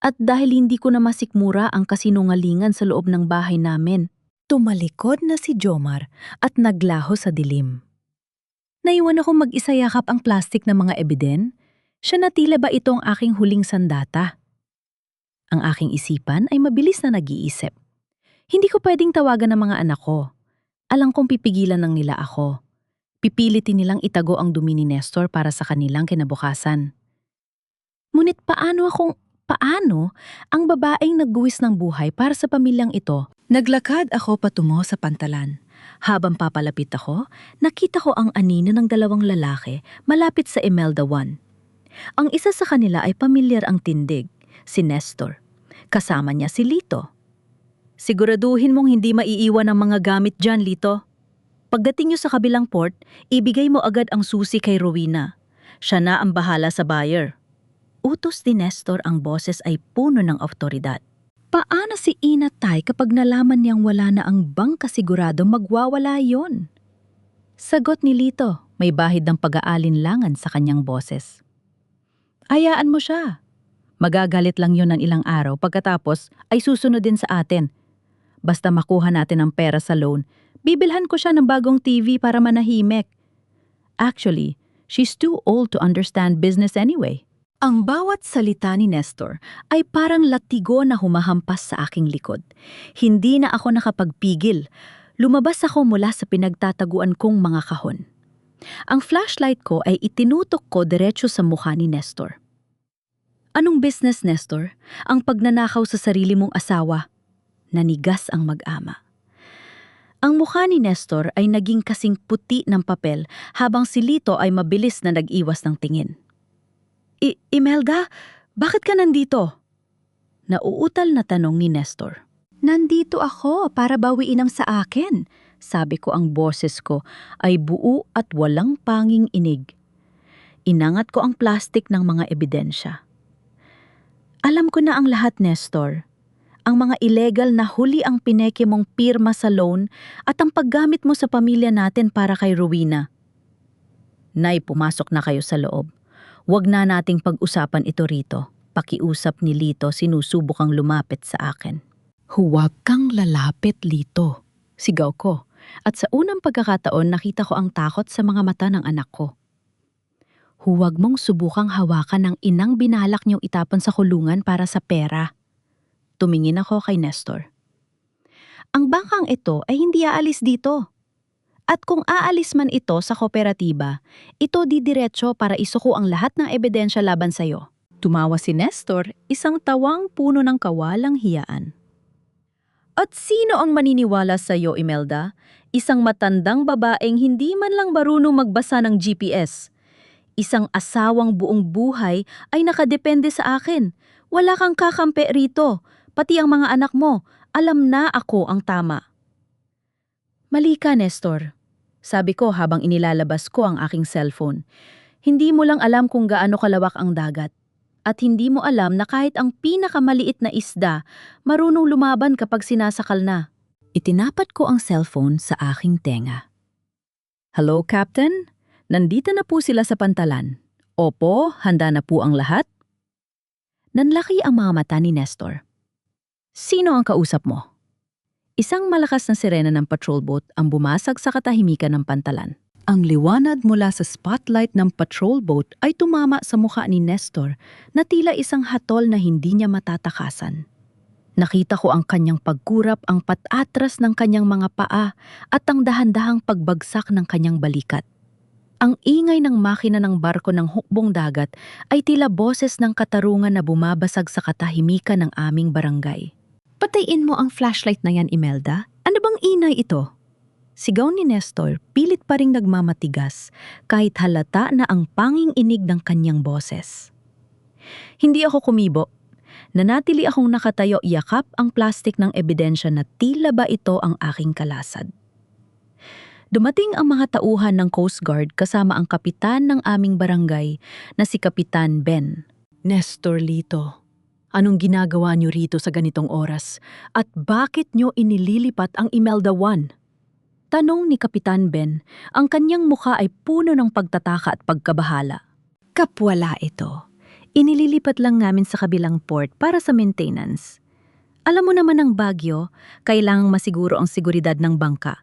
At dahil hindi ko na masikmura ang kasinungalingan sa loob ng bahay namin, tumalikod na si Jomar at naglaho sa dilim. Naiwan akong mag-isa yakap ang plastik ng mga ebiden. Siya na tila ba ito ang aking huling sandata? Ang aking isipan ay mabilis na nag-iisip. Hindi ko pwedeng tawagan ng mga anak ko. Alam kong pipigilan ng nila ako. Pipilitin nilang itago ang dumi ni Nestor para sa kanilang kinabukasan. Ngunit paano ang babaeng nagguwis ng buhay para sa pamilyang ito? Naglakad ako patungo sa pantalan. Habang papalapit ako, nakita ko ang anino ng dalawang lalaki malapit sa Imelda 1. Ang isa sa kanila ay pamilyar ang tindig, si Nestor. Kasama niya si Lito. Siguraduhin mong hindi maiiwan ang mga gamit dyan, Lito. Pagdating niyo sa kabilang port, ibigay mo agad ang susi kay Rowena. Siya na ang bahala sa buyer. Utos ni Nestor, ang boses ay puno ng awtoridad. Paano si Inatay kapag nalaman niyang wala na ang bangka, sigurado magwawala yon? Sagot ni Lito, may bahid ng pag-aalinlangan sa kanyang boses. Hayaan mo siya. Magagalit lang yon ng ilang araw, pagkatapos ay susunod din sa atin. Basta makuha natin ang pera sa loan, bibilhan ko siya ng bagong TV para manahimik. Actually, she's too old to understand business anyway. Ang bawat salita ni Nestor ay parang latigo na humahampas sa aking likod. Hindi na ako nakapagpigil. Lumabas ako mula sa pinagtataguan kong mga kahon. Ang flashlight ko ay itinutok ko diretso sa mukha ni Nestor. Anong business, Nestor? Ang pagnanakaw sa sarili mong asawa. Nanigas ang mag-ama. Ang mukha ni Nestor ay naging kasing puti ng papel habang si Lito ay mabilis na nag-iwas ng tingin. Imelda, bakit ka nandito? Nauutal na tanong ni Nestor. Nandito ako para bawiin ang sa akin. Sabi ko, ang boses ko ay buo at walang panging inig. Inangat ko ang plastik ng mga ebidensya. Alam ko na ang lahat, Nestor. Ang mga illegal na huli ang pineke mong pirma sa loan at ang paggamit mo sa pamilya natin para kay Rowena. Nay, pumasok na kayo sa loob. Huwag na nating pag-usapan ito rito. Pakiusap ni Lito, sinusubukang lumapit sa akin. Huwag kang lalapit, Lito. Sigaw ko. At sa unang pagkakataon, nakita ko ang takot sa mga mata ng anak ko. Huwag mong subukang hawakan ang inang binalak niyong itapon sa kulungan para sa pera. Tumingin ako kay Nestor. Ang bangkang ito ay hindi aalis dito. At kung aalis man ito sa kooperatiba, ito didiretso para isuko ang lahat ng ebidensya laban sa'yo. Tumawa si Nestor, isang tawang puno ng kawalang hiyaan. At sino ang maniniwala sa'yo, Imelda? Isang matandang babaeng hindi man lang marunong magbasa ng GPS. Isang asawang buong buhay ay nakadepende sa akin. Wala kang kakampi rito. Pati ang mga anak mo, alam na ako ang tama. Mali ka, Nestor. Sabi ko habang inilalabas ko ang aking cellphone. Hindi mo lang alam kung gaano kalawak ang dagat. At hindi mo alam na kahit ang pinakamaliit na isda, marunong lumaban kapag sinasakal na. Itinapat ko ang cellphone sa aking tenga. Hello, Captain? Nandito na po sila sa pantalan. Opo, handa na po ang lahat? Nanlaki ang mga mata ni Nestor. Sino ang kausap mo? Isang malakas na sirena ng patrol boat ang bumasag sa katahimikan ng pantalan. Ang liwanag mula sa spotlight ng patrol boat ay tumama sa mukha ni Nestor na tila isang hatol na hindi niya matatakasan. Nakita ko ang kanyang pagkurap, ang patatras ng kanyang mga paa at ang dahan-dahang pagbagsak ng kanyang balikat. Ang ingay ng makina ng barko ng hukbong dagat ay tila boses ng katarungan na bumabasag sa katahimikan ng aming barangay. Patayin mo ang flashlight na yan, Imelda. Ano bang ingay ito? Sigaw ni Nestor, pilit pa ring nagmamatigas, kahit halata na ang panging inig ng kanyang boses. Hindi ako kumibo. Nanatili akong nakatayo, yakap ang plastik ng ebidensya na tila ba ito ang aking kalasad. Dumating ang mga tauhan ng Coast Guard kasama ang kapitan ng aming barangay na si Kapitan Ben. Nestor Lito, anong ginagawa niyo rito sa ganitong oras? At bakit niyo inililipat ang Imelda 1? Tanong ni Kapitan Ben, ang kanyang mukha ay puno ng pagtataka at pagkabahala. Kapwala ito. Inililipat lang namin sa kabilang port para sa maintenance. Alam mo naman ang Baguio, kailangang masiguro ang seguridad ng bangka.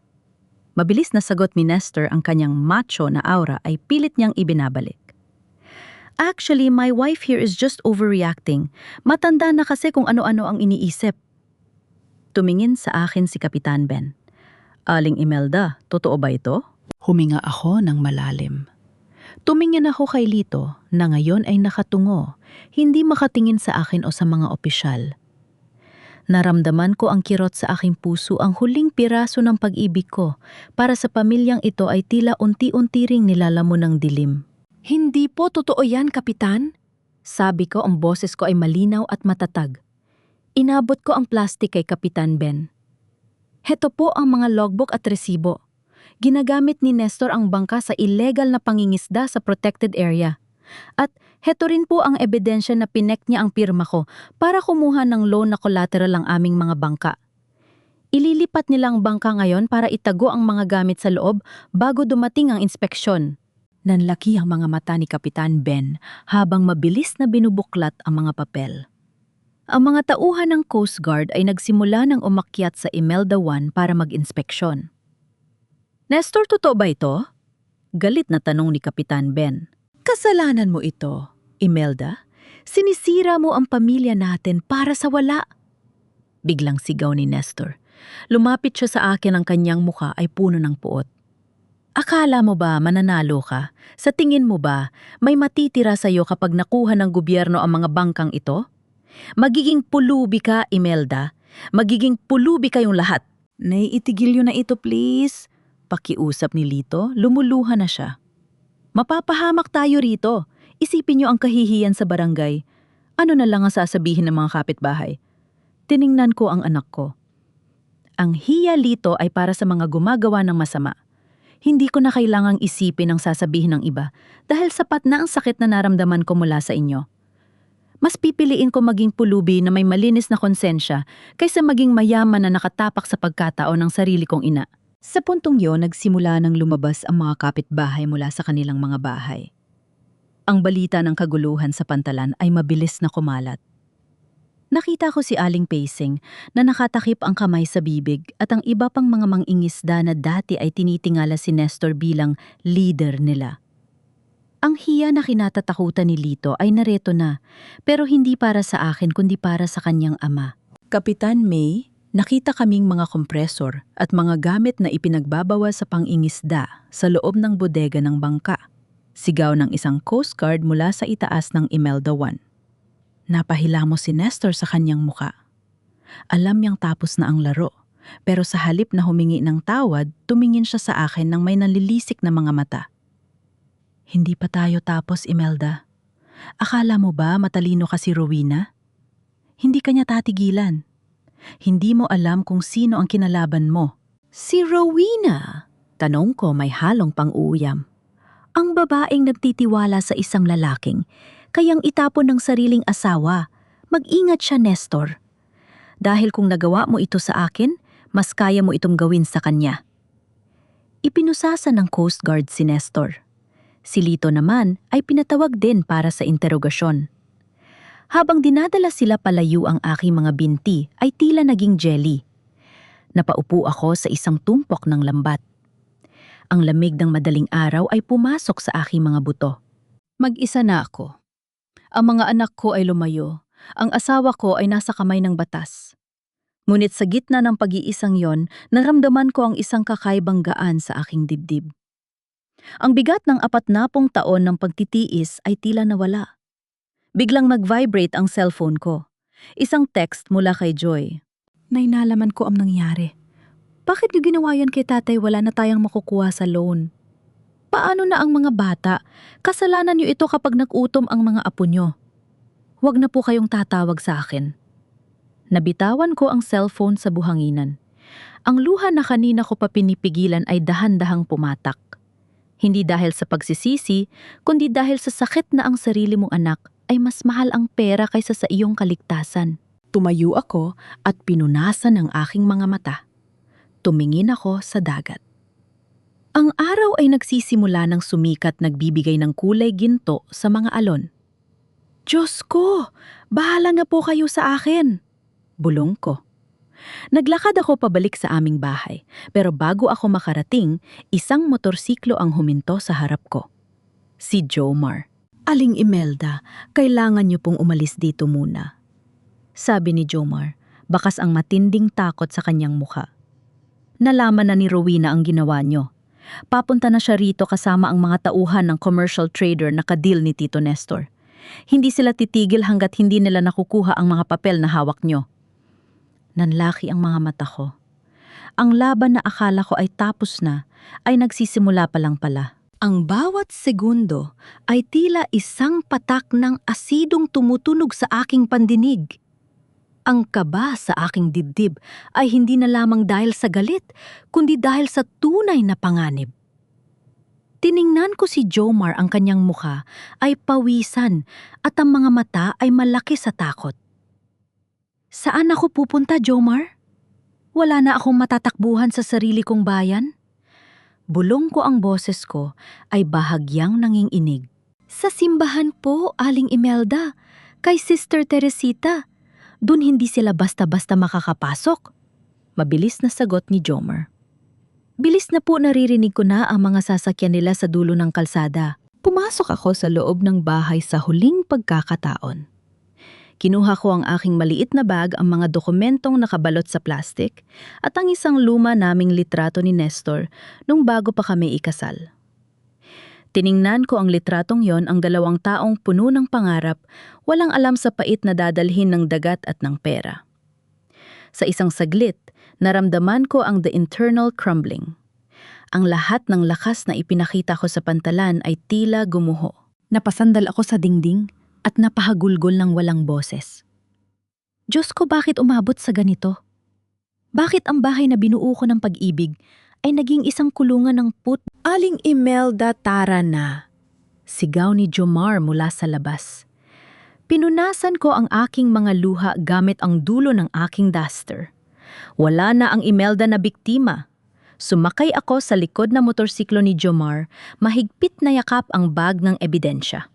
Mabilis na sagot ni Nestor, ang kanyang macho na aura ay pilit niyang ibinabalik. Actually, my wife here is just overreacting. Matanda na kasi kung ano-ano ang iniisip. Tumingin sa akin si Kapitan Ben. Aling Imelda, totoo ba ito? Huminga ako ng malalim. Tumingin ako kay Lito na ngayon ay nakatungo, hindi makatingin sa akin o sa mga opisyal. Naramdaman ko ang kirot sa aking puso, ang huling piraso ng pag-ibig ko para sa pamilyang ito ay tila unti-unti ring nilalamon ng dilim. Hindi po totoo yan, Kapitan. Sabi ko, ang boses ko ay malinaw at matatag. Inabot ko ang plastik kay Kapitan Ben. Heto po ang mga logbook at resibo. Ginagamit ni Nestor ang bangka sa illegal na pangingisda sa protected area. At heto rin po ang ebidensya na pinek niya ang pirma ko para kumuha ng loan na collateral ang aming mga bangka. Ililipat nila ang bangka ngayon para itago ang mga gamit sa loob bago dumating ang inspeksyon. Nanlaki ang mga mata ni Kapitan Ben habang mabilis na binubuklat ang mga papel. Ang mga tauhan ng Coast Guard ay nagsimula ng umakyat sa Imelda 1 para mag-inspeksyon. Nestor, totoo ba ito? Galit na tanong ni Kapitan Ben. Kasalanan mo ito, Imelda. Sinisira mo ang pamilya natin para sa wala. Biglang sigaw ni Nestor. Lumapit siya sa akin, ang kanyang mukha ay puno ng puot. Akala mo ba mananalo ka? Sa tingin mo ba may matitira sa iyo kapag nakuha ng gobyerno ang mga bangkang ito? Magiging pulubi ka, Imelda. Magiging pulubi kayong lahat. Naiitigil yun na ito, please. Pakiusap ni Lito, lumuluha na siya. Mapapahamak tayo rito. Isipin niyo ang kahihiyan sa barangay. Ano na lang ang sasabihin ng mga kapitbahay? Tiningnan ko ang anak ko. Ang hiya, Lito, ay para sa mga gumagawa ng masama. Hindi ko na kailangang isipin ang sasabihin ng iba dahil sapat na ang sakit na naramdaman ko mula sa inyo. Mas pipiliin ko maging pulubi na may malinis na konsensya kaysa maging mayaman na nakatapak sa pagkatao ng sarili kong ina. Sa puntong yon, nagsimula ng lumabas ang mga kapitbahay mula sa kanilang mga bahay. Ang balita ng kaguluhan sa pantalan ay mabilis na kumalat. Nakita ko si Aling Pacing na nakatakip ang kamay sa bibig at ang iba pang mga mangingisda na dati ay tinitingala si Nestor bilang leader nila. Ang hiya na kinatatakutan ni Lito ay nareto na, pero hindi para sa akin kundi para sa kanyang ama. Kapitan May, nakita kaming mga kompresor at mga gamit na ipinagbabawa sa pangingisda sa loob ng bodega ng bangka. Sigaw ng isang Coast Guard mula sa itaas ng Imelda 1. Napahilamos si Nestor sa kanyang muka. Alam niyang tapos na ang laro, pero sa halip na humingi ng tawad, tumingin siya sa akin ng may nalilisik na mga mata. Hindi pa tayo tapos, Imelda. Akala mo ba matalino ka si Rowena? Hindi kanya tatigilan. Hindi mo alam kung sino ang kinalaban mo. Si Rowena? Tanong ko may halong pang-uuyam. Ang babaeng nagtitiwala sa isang lalaking kayang itapon ng sariling asawa. Mag-ingat siya, Nestor. Dahil kung nagawa mo ito sa akin, mas kaya mo itong gawin sa kanya. Ipinusasa ng Coast Guard si Nestor. Si Lito naman ay pinatawag din para sa interogasyon. Habang dinadala sila palayo ang aking mga binti ay tila naging jelly. Napaupo ako sa isang tumpok ng lambat. Ang lamig ng madaling araw ay pumasok sa aking mga buto. Mag-isa na ako. Ang mga anak ko ay lumayo. Ang asawa ko ay nasa kamay ng batas. Ngunit sa gitna ng pag-iisang yon, naramdaman ko ang isang kakaibang gaan sa aking dibdib. Ang bigat ng 40 taon ng pagtitiis ay tila nawala. Biglang nag-vibrate ang cellphone ko. Isang text mula kay Joy. Nainalaman ko ang nangyari. Bakit niyo ginawa yan kay tatay? Wala na tayong makukuha sa loan. Paano na ang mga bata? Kasalanan niyo ito kapag nag-utom ang mga apo niyo. Huwag na po kayong tatawag sa akin. Nabitawan ko ang cellphone sa buhanginan. Ang luha na kanina ko pa pinipigilan ay dahan-dahang pumatak. Hindi dahil sa pagsisisi, kundi dahil sa sakit na ang sarili mong anak ay mas mahal ang pera kaysa sa iyong kaligtasan. Tumayo ako at pinunasan ang aking mga mata. Tumingin ako sa dagat. Ang araw ay nagsisimula ng sumikat, nagbibigay ng kulay ginto sa mga alon. Diyos ko, bahala na po kayo sa akin. Bulong ko. Naglakad ako pabalik sa aming bahay, pero bago ako makarating, isang motorsiklo ang huminto sa harap ko. Si Jomar. Aling Imelda, kailangan niyo pong umalis dito muna. Sabi ni Jomar, bakas ang matinding takot sa kanyang mukha. Nalaman na ni Rowena ang ginawa niyo. Papunta na siya rito kasama ang mga tauhan ng commercial trader na kadil ni Tito Nestor. Hindi sila titigil hanggat hindi nila nakukuha ang mga papel na hawak niyo. Nanlaki ang mga mata ko. Ang laban na akala ko ay tapos na, ay nagsisimula pa lang pala. Ang bawat segundo ay tila isang patak ng asidong tumutunog sa aking pandinig. Ang kaba sa aking dibdib ay hindi na lamang dahil sa galit, kundi dahil sa tunay na panganib. Tiningnan ko si Jomar, ang kanyang mukha ay pawisan at ang mga mata ay malaki sa takot. Saan ako pupunta, Jomar? Wala na akong matatakbuhan sa sarili kong bayan? Bulong ko, ang boses ko ay bahagyang nanginginig. Sa simbahan po, Aling Imelda, kay Sister Teresita. Doon hindi sila basta-basta makakapasok. Mabilis na sagot ni Jomar. Bilis na po, naririnig ko na ang mga sasakyan nila sa dulo ng kalsada. Pumasok ako sa loob ng bahay sa huling pagkakataon. Kinuha ko ang aking maliit na bag, ang mga dokumentong nakabalot sa plastik, at ang isang luma naming litrato ni Nestor nung bago pa kami ikasal. Tiningnan ko ang litratong yon, ang 2 taong puno ng pangarap, walang alam sa pait na dadalhin ng dagat at ng pera. Sa isang saglit, naramdaman ko ang the internal crumbling. Ang lahat ng lakas na ipinakita ko sa pantalan ay tila gumuho. Napasandal ako sa dingding at napahagulgol ng walang boses. Diyos ko, bakit umabot sa ganito? Bakit ang bahay na binuo ko ng pag-ibig ay naging isang kulungan ng Aling Imelda, tara na! Sigaw ni Jomar mula sa labas. Pinunasan ko ang aking mga luha gamit ang dulo ng aking duster. Wala na ang Imelda na biktima. Sumakay ako sa likod na motorsiklo ni Jomar, mahigpit na yakap ang bag ng ebidensya.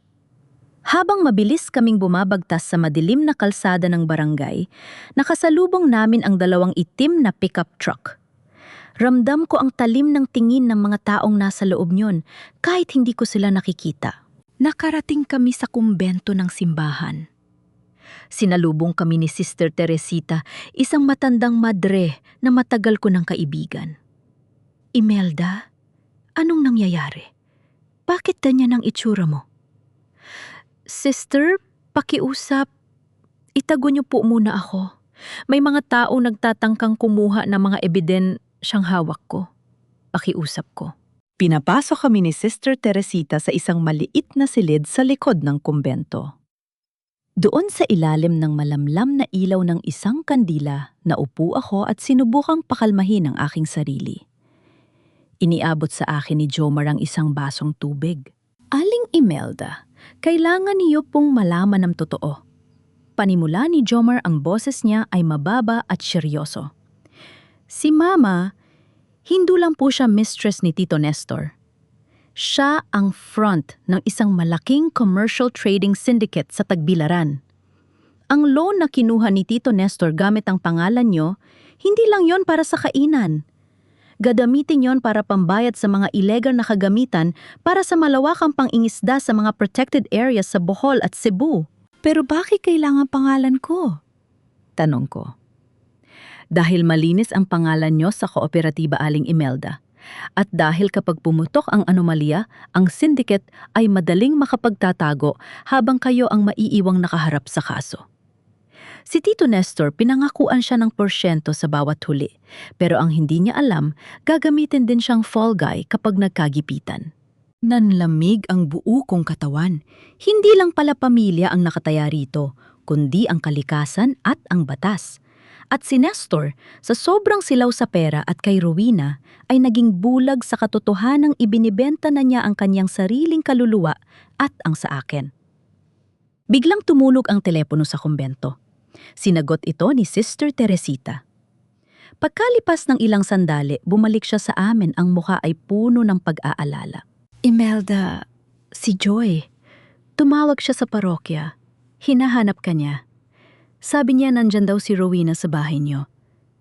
Habang mabilis kaming bumabagtas sa madilim na kalsada ng barangay, nakasalubong namin ang 2 itim na pickup truck. Ramdam ko ang talim ng tingin ng mga taong nasa loob niyon kahit hindi ko sila nakikita. Nakarating kami sa kumbento ng simbahan. Sinalubong kami ni Sister Teresita, isang matandang madre na matagal ko ng kaibigan. Imelda, anong nangyayari? Bakit ganyan ang itsura mo? Sister, pakiusap. Itago niyo po muna ako. May mga tao nagtatangkang kumuha ng mga ebidensyang hawak ko. Pakiusap ko. Pinapasok kami ni Sister Teresita sa isang maliit na silid sa likod ng kumbento. Doon sa ilalim ng malamlam na ilaw ng isang kandila, naupo ako at sinubukang pakalmahin ang aking sarili. Iniabot sa akin ni Jomar ang isang basong tubig. Aling Imelda, Kailangan niyo pong malaman ng totoo. Panimula ni Jomar ang boses niya ay mababa at seryoso. Si Mama, hindi lang po siya mistress ni Tito Nestor. Siya ang front ng isang malaking commercial trading syndicate sa Tagbilaran. Ang loan na kinuha ni Tito Nestor gamit ang pangalan niyo, hindi lang yon para sa kainan. Gagamitin yon para pambayad sa mga illegal na kagamitan para sa malawakang pangingisda sa mga protected areas sa Bohol at Cebu. Pero bakit kailangan pangalan ko? Tanong ko. Dahil malinis ang pangalan nyo sa kooperatiba Aling Imelda. At dahil kapag pumutok ang anomalya, ang syndicate ay madaling makapagtatago habang kayo ang maiiwang nakaharap sa kaso. Si Tito Nestor, pinangakuan siya ng porsyento sa bawat huli. Pero ang hindi niya alam, gagamitin din siyang fall guy kapag nagkagipitan. Nanlamig ang buo kong katawan. Hindi lang pala pamilya ang nakataya rito, kundi ang kalikasan at ang batas. At si Nestor, sa sobrang silaw sa pera at kay Rowena, ay naging bulag sa katotohanang ibinibenta na niya ang kanyang sariling kaluluwa at ang sa akin. Biglang tumunog ang telepono sa kumbento. Sinagot ito ni Sister Teresita. Pagkalipas ng ilang sandali, bumalik siya sa amin, ang mukha ay puno ng pag-aalala. Imelda, si Joy. Tumawag siya sa parokya. Hinahanap ka niya. Sabi niya nandyan daw si Rowena sa bahay niyo.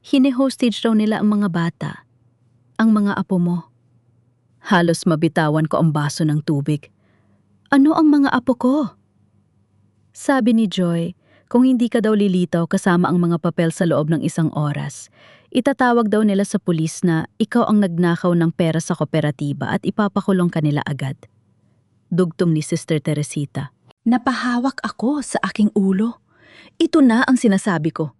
Hine-hostage daw nila ang mga bata. Ang mga apo mo. Halos mabitawan ko ang baso ng tubig. Ano ang mga apo ko? Sabi ni Joy, kung hindi ka daw lilitaw kasama ang mga papel sa loob ng 1 oras, itatawag daw nila sa pulis na ikaw ang nagnakaw ng pera sa kooperatiba at ipapakulong ka nila agad. Dugtong ni Sister Teresita. Napahawak ako sa aking ulo. Ito na ang sinasabi ko.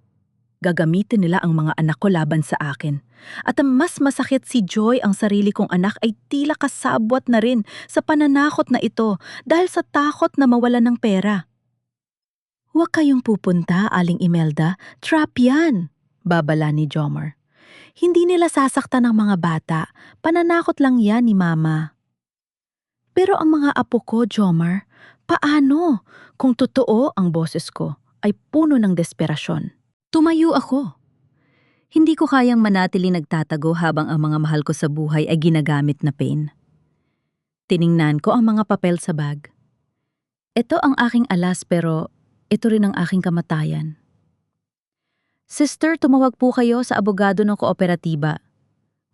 Gagamitin nila ang mga anak ko laban sa akin. At ang mas masakit, si Joy, ang sarili kong anak, ay tila kasabwat na rin sa pananakot na ito dahil sa takot na mawala ng pera. Huwag kayong pupunta, Aling Imelda. Trap yan, babala ni Jomar. Hindi nila sasaktan ng mga bata. Pananakot lang yan ni Mama. Pero ang mga apo ko, Jomar, paano? Kung totoo ang boses ko, ay puno ng desperasyon. Tumayo ako. Hindi ko kayang manatili nagtatago habang ang mga mahal ko sa buhay ay ginagamit na pain. Tiningnan ko ang mga papel sa bag. Ito ang aking alas, pero ito rin ang aking kamatayan. Sister, tumawag po kayo sa abogado ng kooperatiba.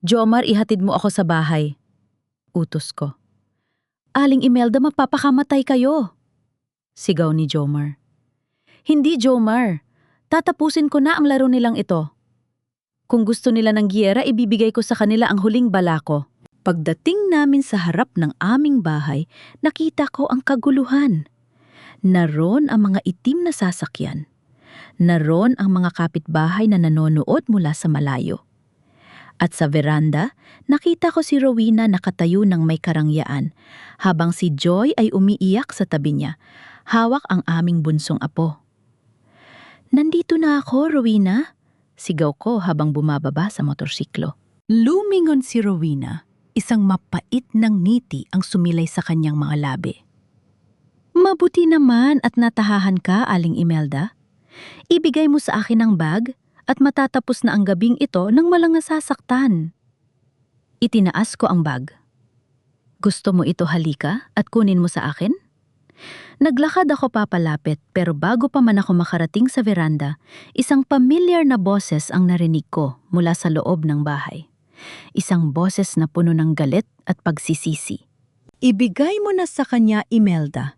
Jomar, ihatid mo ako sa bahay. Utos ko. Aling Imelda, mapapakamatay kayo. Sigaw ni Jomar. Hindi, Jomar. Tatapusin ko na ang laro nilang ito. Kung gusto nila ng giyera, ibibigay ko sa kanila ang huling bala ko. Pagdating namin sa harap ng aming bahay, nakita ko ang kaguluhan. Naroon ang mga itim na sasakyan. Naroon ang mga kapitbahay na nanonood mula sa malayo. At sa veranda, nakita ko si Rowena nakatayo ng may karangyaan, habang si Joy ay umiiyak sa tabi niya, hawak ang aming bunsong apo. Nandito na ako, Rowena, sigaw ko habang bumababa sa motorsiklo. Lumingon si Rowena, isang mapait ng ngiti ang sumilay sa kanyang mga labi. Mabuti naman at natahahan ka, Aling Imelda. Ibigay mo sa akin ang bag at matatapos na ang gabing ito nang walang nasasaktan. Itinaas ko ang bag. Gusto mo ito, halika at kunin mo sa akin? Naglakad ako papalapit, pero bago pa man ako makarating sa veranda, isang pamilyar na boses ang narinig ko mula sa loob ng bahay. Isang boses na puno ng galit at pagsisisi. Ibigay mo na sa kanya, Imelda.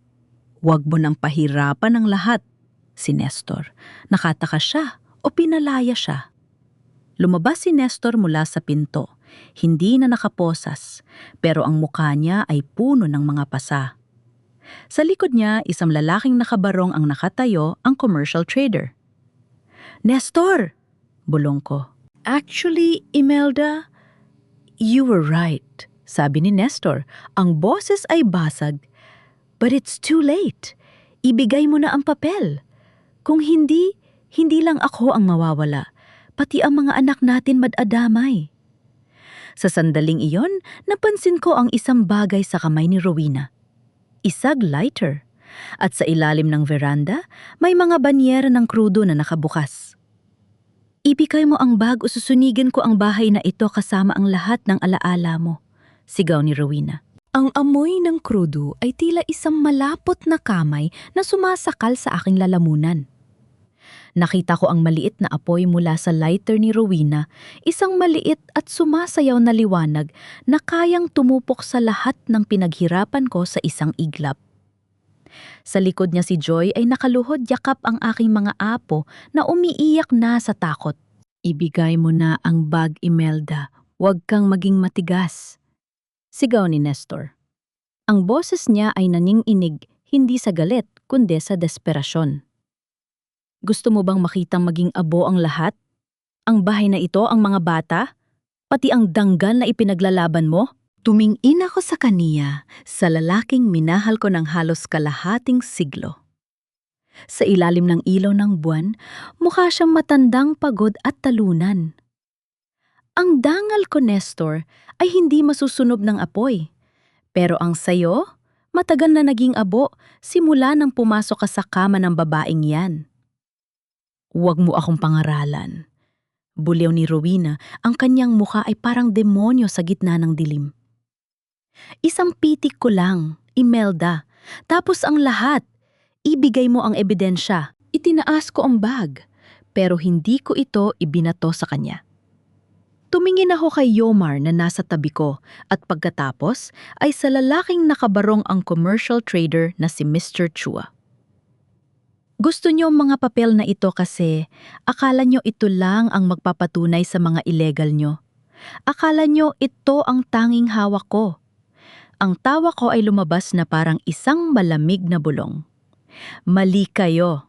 Huwag mo nang pahirapan ang lahat. Si Nestor. Nakataka siya o pinalaya siya. Lumabas si Nestor mula sa pinto. Hindi na nakaposas, pero ang mukha niya ay puno ng mga pasa. Sa likod niya, isang lalaking nakabarong ang nakatayo, ang commercial trader. Nestor! Bulong ko. Actually, Imelda, you were right. Sabi ni Nestor, ang boses ay basag. But it's too late. Ibigay mo na ang papel. Kung hindi, hindi lang ako ang mawawala. Pati ang mga anak natin madadamay. Sa sandaling iyon, napansin ko ang isang bagay sa kamay ni Rowena. Isag lighter. At sa ilalim ng veranda, may mga banyera ng krudo na nakabukas. Ibigay mo ang bag o susunigan ko ang bahay na ito kasama ang lahat ng alaala mo, sigaw ni Rowena. Ang amoy ng krudo ay tila isang malapot na kamay na sumasakal sa aking lalamunan. Nakita ko ang maliit na apoy mula sa lighter ni Rowena, isang maliit at sumasayaw na liwanag na kayang tumupok sa lahat ng pinaghirapan ko sa isang iglap. Sa likod niya si Joy ay nakaluhod yakap ang aking mga apo na umiiyak na sa takot. Ibigay mo na ang bag, Imelda. Huwag kang maging matigas. Sigaw ni Nestor. Ang boses niya ay naninginig hindi sa galit kundi sa desperasyon. Gusto mo bang makitang maging abo ang lahat? Ang bahay na ito, ang mga bata? Pati ang danggal na ipinaglalaban mo? Tumingin ako sa kaniya, sa lalaking minahal ko ng halos kalahating siglo. Sa ilalim ng ilaw ng buwan, mukha siyang matandang pagod at talunan. Ang dangal ko, Nestor, ay hindi masusunob ng apoy. Pero ang sayo, matagal na naging abo simula nang pumasok ka sa kama ng babaeng yan. Huwag mo akong pangaralan. Buliw ni Rowena, ang kanyang mukha ay parang demonyo sa gitna ng dilim. Isang pitik ko lang, Imelda. Tapos ang lahat. Ibigay mo ang ebidensya. Itinaas ko ang bag, pero hindi ko ito ibinato sa kanya. Tumingin ako kay Yomar na nasa tabi ko at pagkatapos ay sa lalaking nakabarong ang commercial trader na si Mr. Chua. Gusto niyo ang mga papel na ito kasi akala niyo ito lang ang magpapatunay sa mga illegal niyo. Akala niyo ito ang tanging hawak ko. Ang tawa ko ay lumabas na parang isang malamig na bulong. Mali kayo.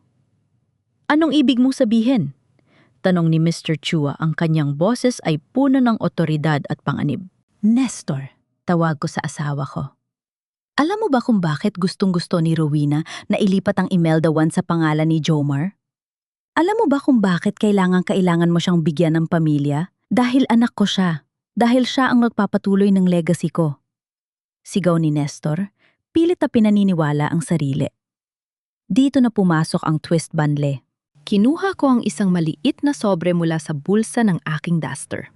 Anong ibig mong sabihin? Tanong ni Mr. Chua, ang kanyang boses ay puno ng otoridad at panganib. Nestor, tawag ko sa asawa ko. Alam mo ba kung bakit gustong-gusto ni Rowena na ilipat ang Imelda One sa pangalan ni Jomar? Alam mo ba kung bakit kailangan mo siyang bigyan ng pamilya? Dahil anak ko siya. Dahil siya ang magpapatuloy ng legacy ko. Sigaw ni Nestor, pilit na pinaniniwala ang sarili. Dito na pumasok ang twist banle. Kinuha ko ang isang maliit na sobre mula sa bulsa ng aking duster.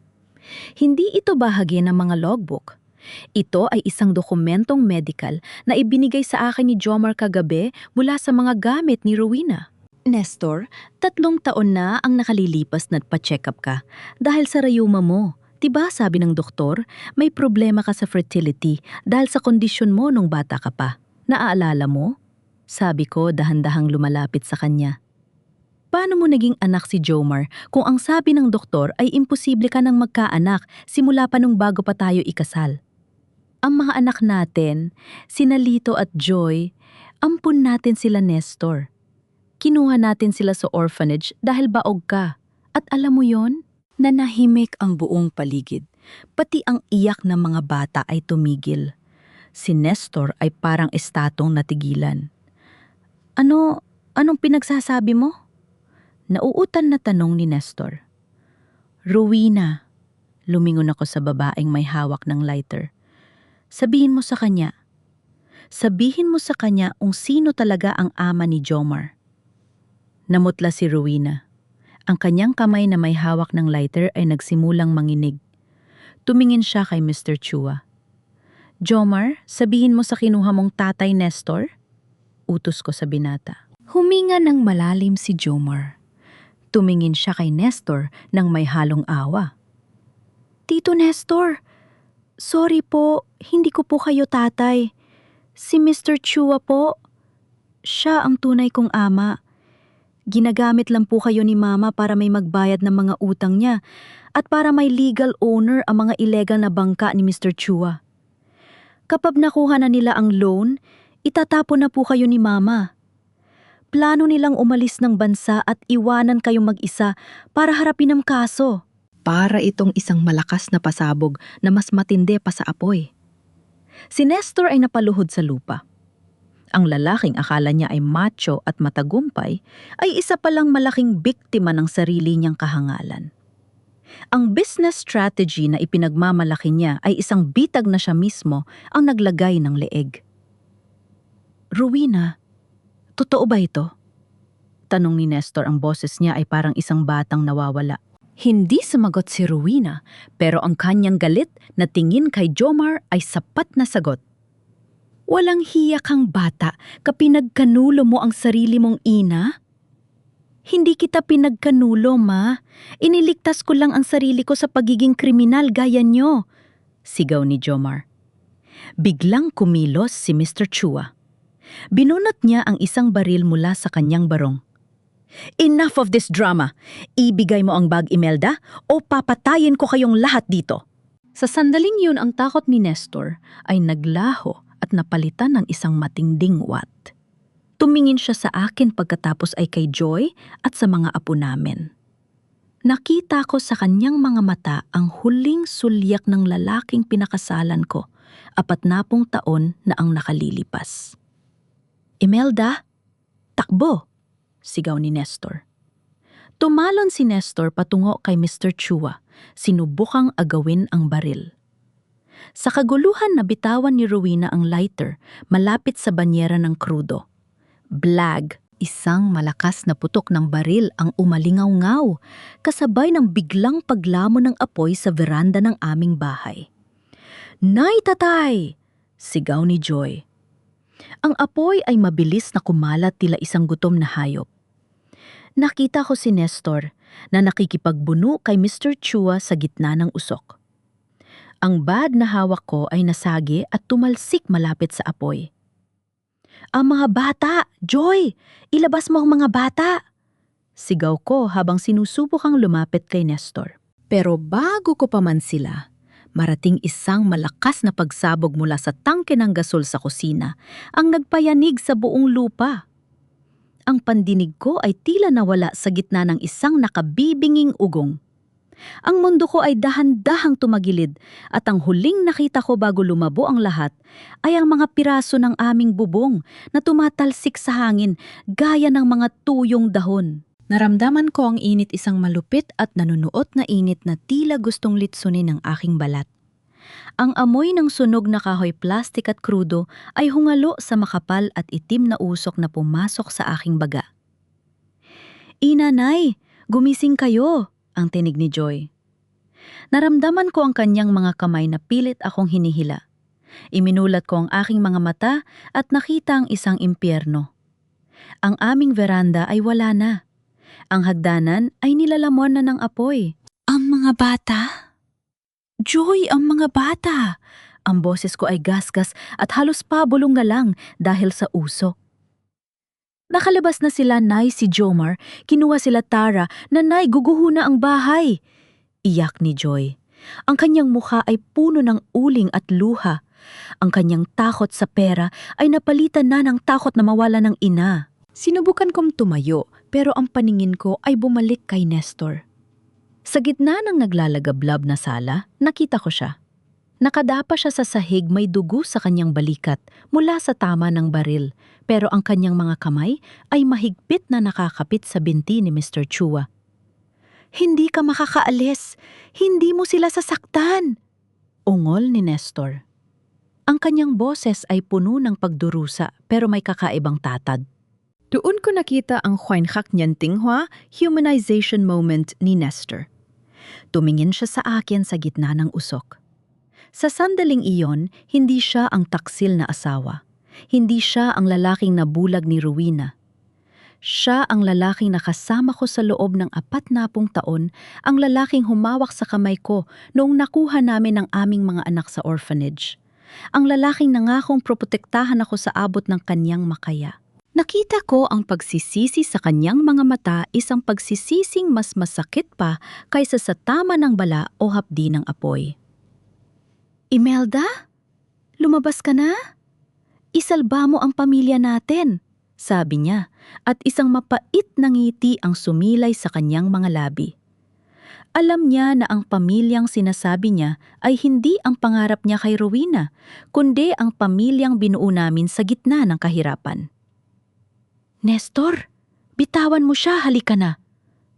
Hindi ito bahagi ng mga logbook. Ito ay isang dokumentong medical na ibinigay sa akin ni Jomar kagabi mula sa mga gamit ni Rowena. Nestor, 3 taon na ang nakalilipas na pa-check up ka dahil sa rayuma mo. Diba sabi ng doktor, may problema ka sa fertility dahil sa kondisyon mo nung bata ka pa. Naaalala mo? Sabi ko dahan-dahang lumalapit sa kanya. Paano mo naging anak si Jomar kung ang sabi ng doktor ay imposible ka nang magkaanak simula pa nung bago pa tayo ikasal? Ang mga anak natin, sina Lito at Joy, ampun natin sila, Nestor. Kinuha natin sila sa orphanage dahil baog ka. At alam mo yon? Nanahimik ang buong paligid. Pati ang iyak ng mga bata ay tumigil. Si Nestor ay parang estatong natigilan. Anong pinagsasabi mo? Nauutan na tanong ni Nestor. Rowena, lumingon ako sa babaeng may hawak ng lighter. Sabihin mo sa kanya. Sabihin mo sa kanya kung sino talaga ang ama ni Jomar. Namutla si Rowena. Ang kanyang kamay na may hawak ng lighter ay nagsimulang manginig. Tumingin siya kay Mr. Chua. Jomar, sabihin mo sa kinuha mong tatay Nestor? Utos ko sa binata. Huminga ng malalim si Jomar. Tumingin siya kay Nestor nang may halong awa. Tito Nestor, sorry po, hindi ko po kayo tatay. Si Mr. Chua po. Siya ang tunay kong ama. Ginagamit lang po kayo ni Mama para may magbayad ng mga utang niya at para may legal owner ang mga illegal na bangka ni Mr. Chua. Kapag nakuha na nila ang loan, itatapon na po kayo ni Mama. Plano nilang umalis ng bansa at iwanan kayong mag-isa para harapin ang kaso. Para itong isang malakas na pasabog na mas matindi pa sa apoy. Si Nestor ay napaluhod sa lupa. Ang lalaking akala niya ay macho at matagumpay ay isa palang malaking biktima ng sarili niyang kahangalan. Ang business strategy na ipinagmamalaki niya ay isang bitag na siya mismo ang naglagay ng leeg. Rowena, totoo ba ito? Tanong ni Nestor, ang boses niya ay parang isang batang nawawala. Hindi sumagot si Rowena, pero ang kanyang galit na tingin kay Jomar ay sapat na sagot. Walang hiya kang bata, kapinagkanulo mo ang sarili mong ina? Hindi kita pinagkanulo, ma. Iniligtas ko lang ang sarili ko sa pagiging kriminal gaya nyo, sigaw ni Jomar. Biglang kumilos si Mr. Chua. Binunot niya ang isang baril mula sa kanyang barong. Enough of this drama! Ibigay mo ang bag, Imelda, o papatayin ko kayong lahat dito. Sa sandaling yun, ang takot ni Nestor ay naglaho at napalitan ng isang matinding wat. Tumingin siya sa akin pagkatapos ay kay Joy at sa mga apo namin. Nakita ko sa kanyang mga mata ang huling sulyak ng lalaking pinakasalan ko, 40 taon na ang nakalilipas. Imelda, takbo! Sigaw ni Nestor. Tumalon si Nestor patungo kay Mr. Chua, sinubukang agawin ang baril. Sa kaguluhan, nabitawan ni Rowena ang lighter malapit sa banyera ng krudo. Blag, isang malakas na putok ng baril ang umalingaw-ngaw, kasabay ng biglang paglamon ng apoy sa veranda ng aming bahay. Nay, tatay! Sigaw ni Joy. Ang apoy ay mabilis na kumalat tila isang gutom na hayop. Nakita ko si Nestor na nakikipagbuno kay Mr. Chua sa gitna ng usok. Ang bag na hawak ko ay nasagi at tumalsik malapit sa apoy. Ang mga bata! Joy! Ilabas mo ang mga bata! Sigaw ko habang sinusubukang lumapit kay Nestor. Pero bago ko pa man sila, marating isang malakas na pagsabog mula sa tangke ng gasol sa kusina ang nagpayanig sa buong lupa. Ang pandinig ko ay tila nawala sa gitna ng isang nakabibinging ugong. Ang mundo ko ay dahan-dahang tumagilid at ang huling nakita ko bago lumabo ang lahat ay ang mga piraso ng aming bubong na tumatalsik sa hangin gaya ng mga tuyong dahon. Naramdaman ko ang init, isang malupit at nanunuot na init na tila gustong litsunin ang aking balat. Ang amoy ng sunog na kahoy, plastik at krudo ay hungalo sa makapal at itim na usok na pumasok sa aking baga. Inanay, gumising kayo! Ang tinig ni Joy. Naramdaman ko ang kanyang mga kamay na pilit akong hinihila. Iminulat ko ang aking mga mata at nakita ang isang impyerno. Ang aming veranda ay wala na. Ang hagdanan ay nilalamon na ng apoy. Ang mga bata? Joy, ang mga bata! Ang boses ko ay gasgas at halos pabulong na lang dahil sa usok. Nakalabas na sila, Nay, si Jomar. Kinuha sila Tara. Nanay, guguho na ang bahay. Iyak ni Joy. Ang kanyang mukha ay puno ng uling at luha. Ang kanyang takot sa pera ay napalitan na ng takot na mawala ng ina. Sinubukan kong tumayo, pero ang paningin ko ay bumalik kay Nestor. Sa gitna ng naglalagablab na sala, nakita ko siya. Nakadapa siya sa sahig, may dugo sa kanyang balikat mula sa tama ng baril, pero ang kanyang mga kamay ay mahigpit na nakakapit sa binti ni Mr. Chua. Hindi ka makakaalis! Hindi mo sila sasaktan! Ungol ni Nestor. Ang kanyang boses ay puno ng pagdurusa pero may kakaibang tatad. Doon ko nakita ang Huaynhak Nyan Tinghua humanization moment ni Nestor. Tumingin siya sa akin sa gitna ng usok. Sa sandaling iyon, hindi siya ang taksil na asawa. Hindi siya ang lalaking nabulag ni Rowena. Siya ang lalaking nakasama ko sa loob ng 40 taon, ang lalaking humawak sa kamay ko noong nakuha namin ang aming mga anak sa orphanage. Ang lalaking nangakong protektahan ako sa abot ng kanyang makaya. Nakita ko ang pagsisisi sa kanyang mga mata, isang pagsisising mas masakit pa kaysa sa tama ng bala o hapdi ng apoy. Imelda? Lumabas ka na? Isalba mo ang pamilya natin, sabi niya, at isang mapait na ngiti ang sumilay sa kanyang mga labi. Alam niya na ang pamilyang sinasabi niya ay hindi ang pangarap niya kay Rowena, kundi ang pamilyang binuo namin sa gitna ng kahirapan. Nestor, bitawan mo siya, halika na.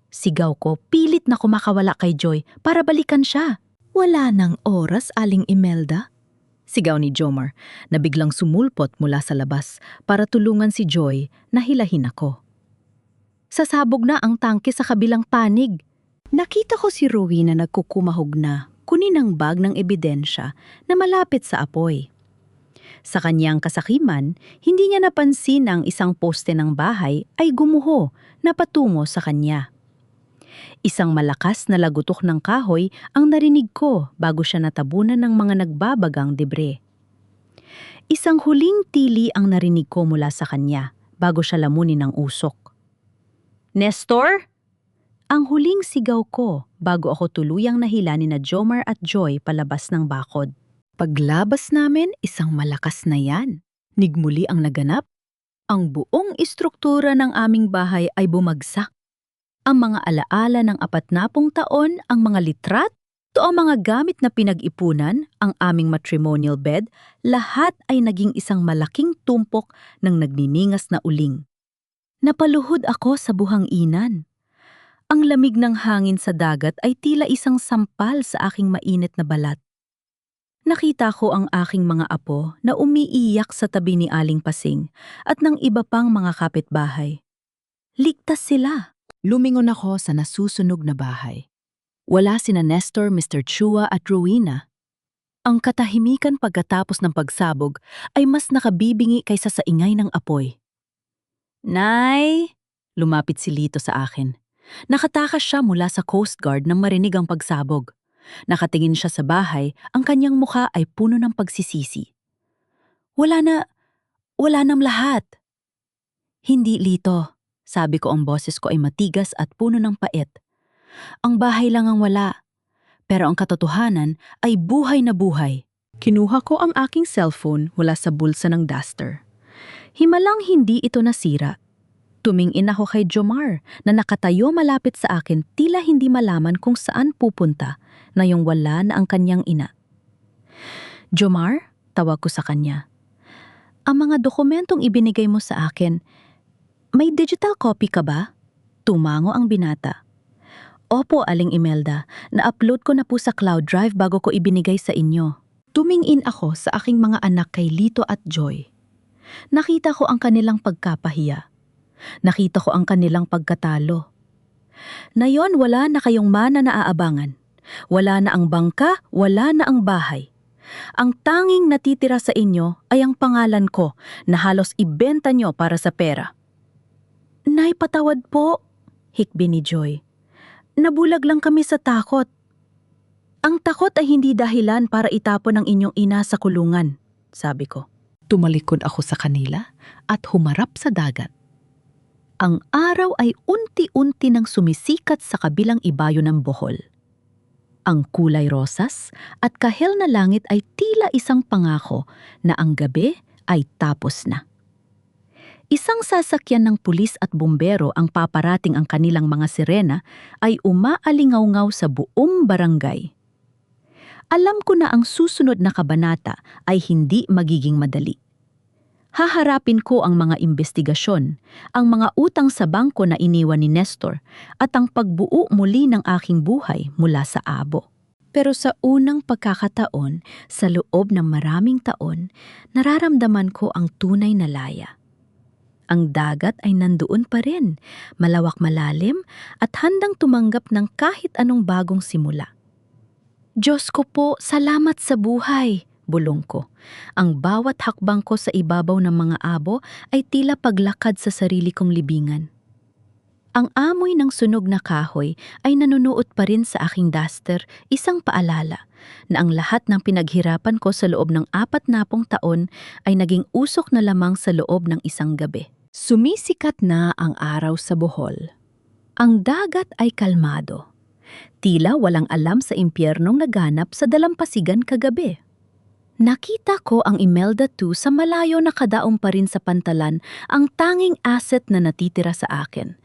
Sigaw ko, pilit na kumakawala kay Joy para balikan siya. Wala nang oras, Aling Imelda. Sigaw ni Jomar na biglang sumulpot mula sa labas para tulungan si Joy na hilahin ako. Sasabog na ang tangke sa kabilang panig. Nakita ko si Rowena na nagkukumahog na kunin ang bag ng ebidensya na malapit sa apoy. Sa kanyang kasakiman, hindi niya napansin na ang isang poste ng bahay ay gumuho na patungo sa kanya. Isang malakas na lagutok ng kahoy ang narinig ko bago siya natabunan ng mga nagbabagang debre. Isang huling tili ang narinig ko mula sa kanya bago siya lamunin ng usok. "Nestor?" Ang huling sigaw ko bago ako tuluyang nahila ni na Jomar at Joy palabas ng bakod. Paglabas namin, isang malakas na yan. Nigmuli ang naganap. Ang buong istruktura ng aming bahay ay bumagsak. Ang mga alaala ng 40 taon, ang mga litrato, ang mga gamit na pinag-ipunan, ang aming matrimonial bed, lahat ay naging isang malaking tumpok ng nagniningas na uling. Napaluhod ako sa buhang-inan. Ang lamig ng hangin sa dagat ay tila isang sampal sa aking mainit na balat. Nakita ko ang aking mga apo na umiiyak sa tabi ni Aling Pasing at ng iba pang mga kapitbahay. Ligtas sila. Lumingon ako sa nasusunog na bahay. Wala sina Nestor, Mr. Chua at Rowena. Ang katahimikan pagkatapos ng pagsabog ay mas nakabibingi kaysa sa ingay ng apoy. "Nay!" Lumapit si Lito sa akin. Nakatakas siya mula sa Coast Guard nang marinig ang pagsabog. Nakatingin siya sa bahay, ang kanyang mukha ay puno ng pagsisisi. Wala nang lahat." "Hindi, Lito," sabi ko, ang boses ko ay matigas at puno ng pait. "Ang bahay lang ang wala. Pero ang katotohanan ay buhay na buhay." Kinuha ko ang aking cellphone mula sa bulsa ng duster. Himalang hindi ito nasira. Tumingin ako kay Jomar na nakatayo malapit sa akin, tila hindi malaman kung saan pupunta na yung wala na ang kanyang ina. "Jomar," tawag ko sa kanya. "Ang mga dokumentong ibinigay mo sa akin, may digital copy ka ba?" Tumango ang binata. "Opo, Aling Imelda, na-upload ko na po sa cloud drive bago ko ibinigay sa inyo." Tumingin ako sa aking mga anak kay Lito at Joy. Nakita ko ang kanilang pagkapahiya. Nakita ko ang kanilang pagkatalo. Nayon, wala na kayong mana na aabangan. Wala na ang bangka, wala na ang bahay. Ang tanging natitira sa inyo ay ang pangalan ko na halos ibenta nyo para sa pera. "Nay, patawad po," hikbi ni Joy. "Nabulag lang kami sa takot." "Ang takot ay hindi dahilan para itapon ang inyong ina sa kulungan," sabi ko. Tumalikod ako sa kanila at humarap sa dagat. Ang araw ay unti-unti nang sumisikat sa kabilang ibayo ng Bohol. Ang kulay rosas at kahel na langit ay tila isang pangako na ang gabi ay tapos na. Isang sasakyan ng pulis at bumbero ang paparating ang kanilang mga sirena ay umaalingaw-ngaw sa buong barangay. Alam ko na ang susunod na kabanata ay hindi magiging madali. Haharapin ko ang mga investigasyon, ang mga utang sa bangko na iniwan ni Nestor at ang pagbuo muli ng aking buhay mula sa abo. Pero sa unang pagkakataon, sa loob ng maraming taon, nararamdaman ko ang tunay na laya. Ang dagat ay nandoon pa rin, malawak malalim at handang tumanggap ng kahit anong bagong simula. "Diyos ko po, salamat sa buhay," bulong ko. Ang bawat hakbang ko sa ibabaw ng mga abo ay tila paglakad sa sarili kong libingan. Ang amoy ng sunog na kahoy ay nanunuot pa rin sa aking duster, isang paalala na ang lahat ng pinaghirapan ko sa loob ng 40 taon ay naging usok na lamang sa loob ng isang gabi. Sumisikat na ang araw sa Bohol. Ang dagat ay kalmado. Tila walang alam sa impyernong naganap sa dalampasigan kagabi. Nakita ko ang Imelda 2 sa malayo na kadaong pa rin sa pantalan, ang tanging asset na natitira sa akin.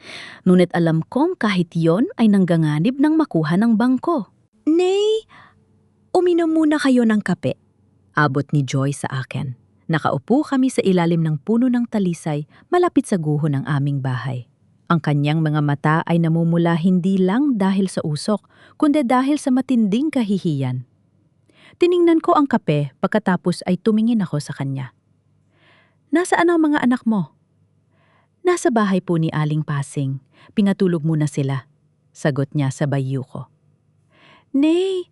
Ngunit alam kong kahit yon ay nangganganib ng makuha ng bangko. "Nay, uminom muna kayo ng kape," abot ni Joy sa akin. Nakaupo kami sa ilalim ng puno ng talisay malapit sa guho ng aming bahay. Ang kanyang mga mata ay namumula hindi lang dahil sa usok, kundi dahil sa matinding kahihiyan. Tiningnan ko ang kape pagkatapos ay tumingin ako sa kanya. Nasaan ang mga anak mo? Nasa bahay po ni Aling Pasing. Pinatulog muna sila. Sagot niya sa bayu ko. Nay,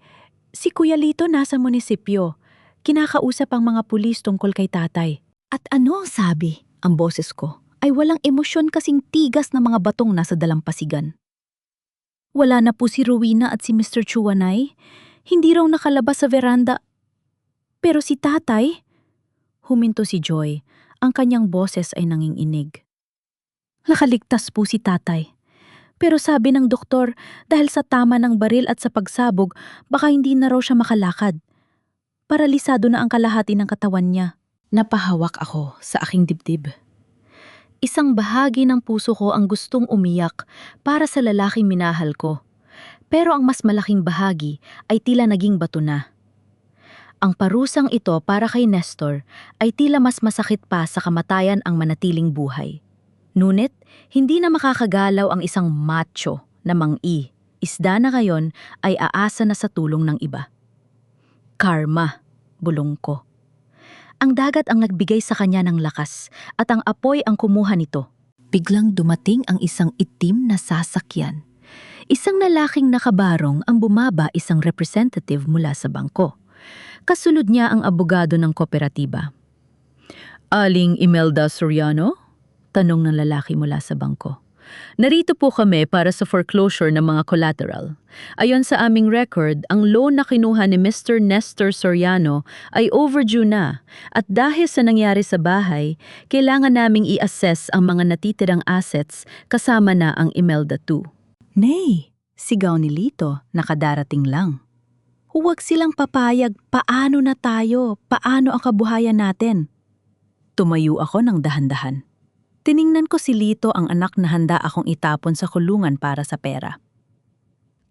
si Kuya Lito nasa munisipyo. Kinakausap ang mga pulis tungkol kay tatay. At ano ang sabi? Ang boses ko ay walang emosyon kasing tigas na mga batong nasa dalampasigan. Wala na po si Rowena at si Mr. Chuanay. Hindi raw nakalabas sa veranda. Pero si tatay? Huminto si Joy. Ang kanyang boses ay nanginginig. Nakaligtas po si tatay. Pero sabi ng doktor, dahil sa tama ng baril at sa pagsabog, baka hindi na raw siya makalakad. Paralisado na ang kalahati ng katawan niya. Napahawak ako sa aking dibdib. Isang bahagi ng puso ko ang gustong umiyak para sa lalaking minahal ko. Pero ang mas malaking bahagi ay tila naging bato na. Ang parusang ito para kay Nestor ay tila mas masakit pa sa kamatayan ang manatiling buhay. Ngunit, hindi na makakagalaw ang isang macho na mang-i. Isda na ngayon ay aasa na sa tulong ng iba. Karma, bulong ko. Ang dagat ang nagbigay sa kanya ng lakas at ang apoy ang kumuha nito. Biglang dumating ang isang itim na sasakyan. Isang lalaking nakabarong ang bumaba isang representative mula sa bangko. Kasunod niya ang abogado ng kooperatiba. Aling Imelda Soriano? Tanong ng lalaki mula sa bangko. Narito po kami para sa foreclosure ng mga collateral. Ayon sa aming record, ang loan na kinuha ni Mr. Nestor Soriano ay overdue na at dahil sa nangyari sa bahay, kailangan naming i-assess ang mga natitirang assets kasama na ang Imelda 2. Nay, sigaw ni Lito, nakadarating lang. Huwag silang papayag, paano na tayo, paano ang kabuhayan natin? Tumayo ako ng dahan-dahan. Tiningnan ko si Lito ang anak na handa akong itapon sa kulungan para sa pera.